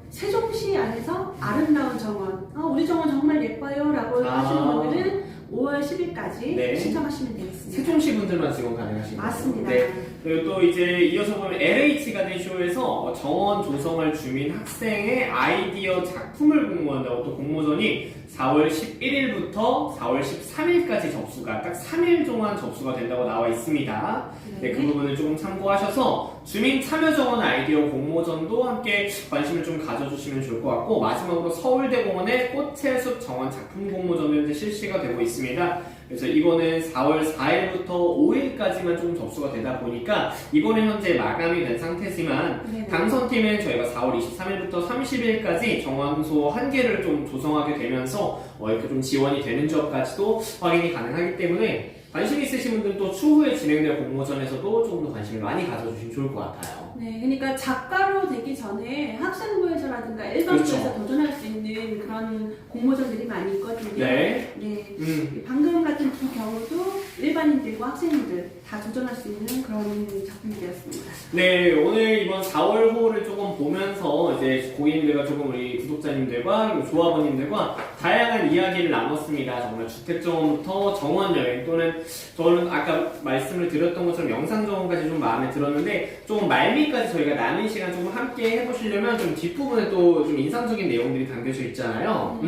세종시 안에서 아름다운 정원, 우리 정원 정말 예뻐요 라고 하시는 분들은 5월 10일까지 네. 신청하시면 되겠습니다. 세종시 분들만 지금 가능하신 거죠? 맞습니다. 네. 그리고 또 이제 이어서 보면 LH 가든쇼에서 정원 조성할 주민 학생의 아이디어 작품을 공모한다고 또 공모전이 4월 11일부터 4월 13일까지 접수가 딱 3일 동안 접수가 된다고 나와 있습니다. 네, 그 부분을 조금 참고하셔서 주민 참여 정원 아이디어 공모전도 함께 관심을 좀 가져주시면 좋을 것 같고 마지막으로 서울대공원의 꽃의 숲 정원 작품 공모전도 현재 실시가 되고 있습니다. 그래서 이거는 4월 4일부터 5일까지만 좀 접수가 되다 보니까 이거는 현재 마감이 된 상태지만 네네. 당선팀은 저희가 4월 23일부터 30일까지 정원소 1개를 좀 조성하게 되면서 이렇게 좀 지원이 되는 점까지도 확인이 가능하기 때문에 관심 있으신 분들은 또 추후에 진행될 공모전에서도 조금 더 관심을 많이 가져주시면 좋을 것 같아요. 네, 그러니까 작가로 되기 전에 학생부에서라든가 일반부에서 그렇죠. 도전할 수 있는 그런 공모전들이 많이 있거든요. 네. 네. 방금 같은 두 경우도 일반인들과 학생들 다 도전할 수 있는 그런 작품이었습니다. 네, 오늘 이번 4월 호를 조금 보면서 이제 고객님들과 조금 우리 구독자님들과 그리고 조합원님들과 다양한 이야기를 나눴습니다. 정말 주택정원부터 정원여행 또는 저는 아까 말씀을 드렸던 것처럼 영상정원까지 좀 마음에 들었는데 조금 말미까지 저희가 남은 시간 조금 함께 해보시려면 좀 뒷부분에 또 좀 인상적인 내용들이 담겨져 있잖아요.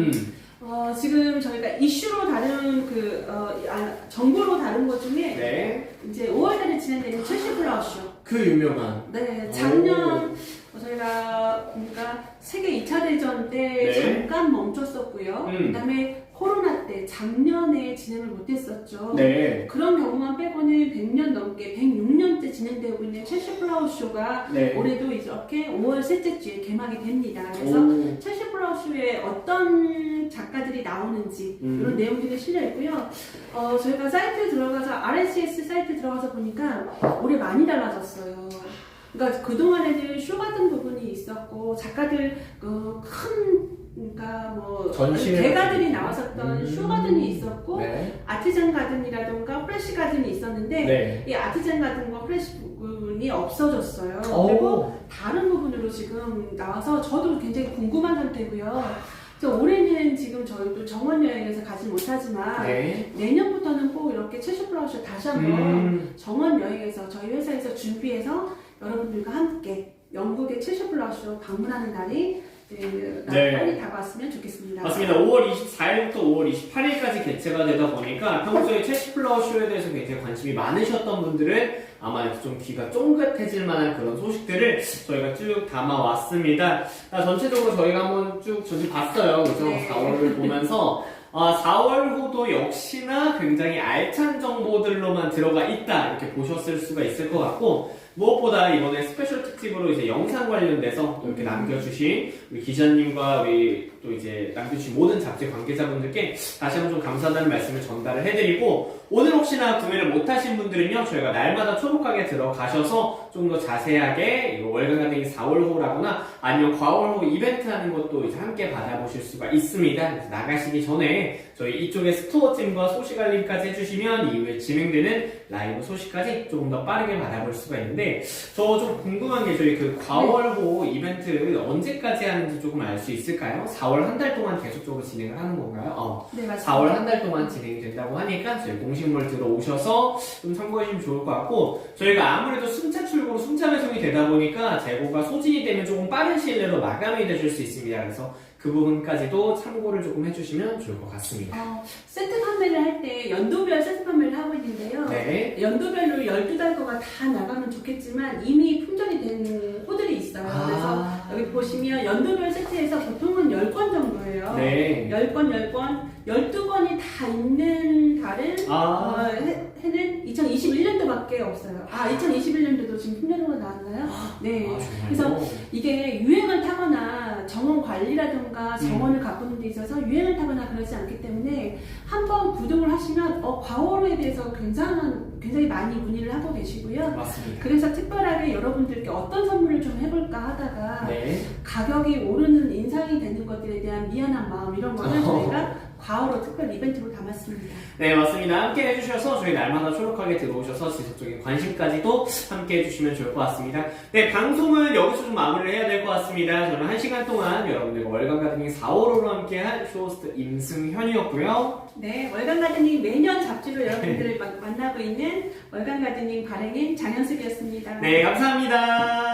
지금 저희가 이슈로 다룬 정보로 다룬 것 중에 네. 이제 5월달에 진행되는 첼시 플라워쇼. 그 유명한. 네, 작년 저희가 보니까 세계 2차 대전 때 네. 잠깐 멈췄었고요. 그다음에 코로나 때 작년에 진행을 못했었죠. 네. 그런 경우만 빼고는 100년 넘게 106년째 진행되고 있는 첼시 플라워 쇼가 네. 올해도 이렇게 5월 셋째 주에 개막이 됩니다. 그래서 첼시 플라워 쇼에 어떤 작가들이 나오는지 이런 내용들이 실려 있고요. 저희가 사이트에 들어가서 RSS 사이트에 들어가서 보니까 올해 많이 달라졌어요. 그러니까 그동안에는 쇼 같은 부분이 있었고 작가들 그러니까 뭐 대가들이 나왔었던 쇼 가든이 있었고 네. 아티전 가든이라던가 프레시 가든이 있었는데 네. 이 아티전 가든과 프레시 부분이 없어졌어요. 그리고 다른 부분으로 지금 나와서 저도 굉장히 궁금한 상태고요. 그래서 올해는 지금 저희도 정원 여행에서 가지 못하지만 네. 내년부터는 꼭 이렇게 첼시 플라워쇼 다시 한번 정원 여행에서 저희 회사에서 준비해서 여러분들과 함께 영국의 첼시 플라워쇼 방문하는 날이 네. 빨리 다가왔으면 좋겠습니다. 맞습니다. 5월 24일부터 5월 28일까지 개최가 되다 보니까 평소에 채식플라워 쇼에 대해서 굉장히 관심이 많으셨던 분들은 아마 좀 귀가 쫑긋해질 만한 그런 소식들을 저희가 쭉 담아왔습니다. 전체적으로 저희가 한번 쭉 전체 봤어요. 그래서 네. 4월을 보면서 4월호도 역시나 굉장히 알찬 정보들로만 들어가 있다 이렇게 보셨을 수가 있을 것 같고 무엇보다 이번에 스페셜 특집으로 이제 영상 관련돼서 이렇게 남겨주신 우리 기자님과 우리 또 이제 남겨주신 모든 잡지 관계자분들께 다시 한번 좀 감사하다는 말씀을 전달을 해드리고 오늘 혹시나 구매를 못하신 분들은요 저희가 날마다 초록하게 들어가셔서 좀 더 자세하게 이거 월간 가든이 4월호라거나 아니면 과월호 이벤트 하는 것도 이제 함께 받아보실 수가 있습니다. 그래서 나가시기 전에 저희 이쪽에 스토어팀과 소식 알림까지 해주시면 이후에 진행되는 라이브 소식까지 조금 더 빠르게 받아볼 수가 있는데 저 좀 궁금한 게 저희 그 과월호 이벤트를 언제까지 하는지 조금 알 수 있을까요? 4월 한 달 동안 계속적으로 진행을 하는 건가요? 네, 맞습니다. 4월 한 달 동안 진행이 된다고 하니까 저희 공식몰 들어오셔서 좀 참고해주시면 좋을 것 같고 저희가 아무래도 순차 출고로 순차 배송이 되다 보니까 재고가 소진이 되면 조금 빠른 시일 내로 마감이 되실 수 있습니다. 그래서 그 부분까지도 참고를 조금 해주시면 좋을 것 같습니다. 세트 판매를 할 때 연도별 세트 판매를 하고 있는데요. 네. 연도별로 12달 거가 다 나가면 좋겠지만 이미 품절이 된 호들이 있어요. 그래서 여기 보시면 연도별 세트에서 보통은 10건 정도예요. 네. 10건, 12건이 다 있는 달은 해는 2021년도밖에 없어요. 2021년도도 지금 품절로가 나왔나요? 네. 그래서 이게 유행을 타거나 정원 관리라든가 정원을 가꾸는 데 있어서 유행을 타거나 그러지 않기 때문에 한번 구독을 하시면 과월호에 대해서 굉장히 많이 문의를 하고 계시고요. 맞습니다. 그래서 특별하게 여러분들께 어떤 선물을 좀 해볼까 하다가 네. 가격이 오르는 인상이 되는 것들에 대한 미안한 마음 이런 거는 저희가 과월호 특별 이벤트로 담았습니다. 네, 맞습니다. 함께 해주셔서 저희 날마다 초록하게 들어오셔서 지속적인 관심까지도 함께 해주시면 좋을 것 같습니다. 네, 방송은 여기서 좀 마무리를 해야 될 것 같습니다. 저는 1시간 동안 여러분들과 월간 가든이 4월호로 함께한 쇼호스트 임승현이었고요. 네, 월간 가드닝 매년 잡지로 여러분들을 만나고 있는 월간 가드닝 발행인 장현숙이었습니다. 네, 감사합니다.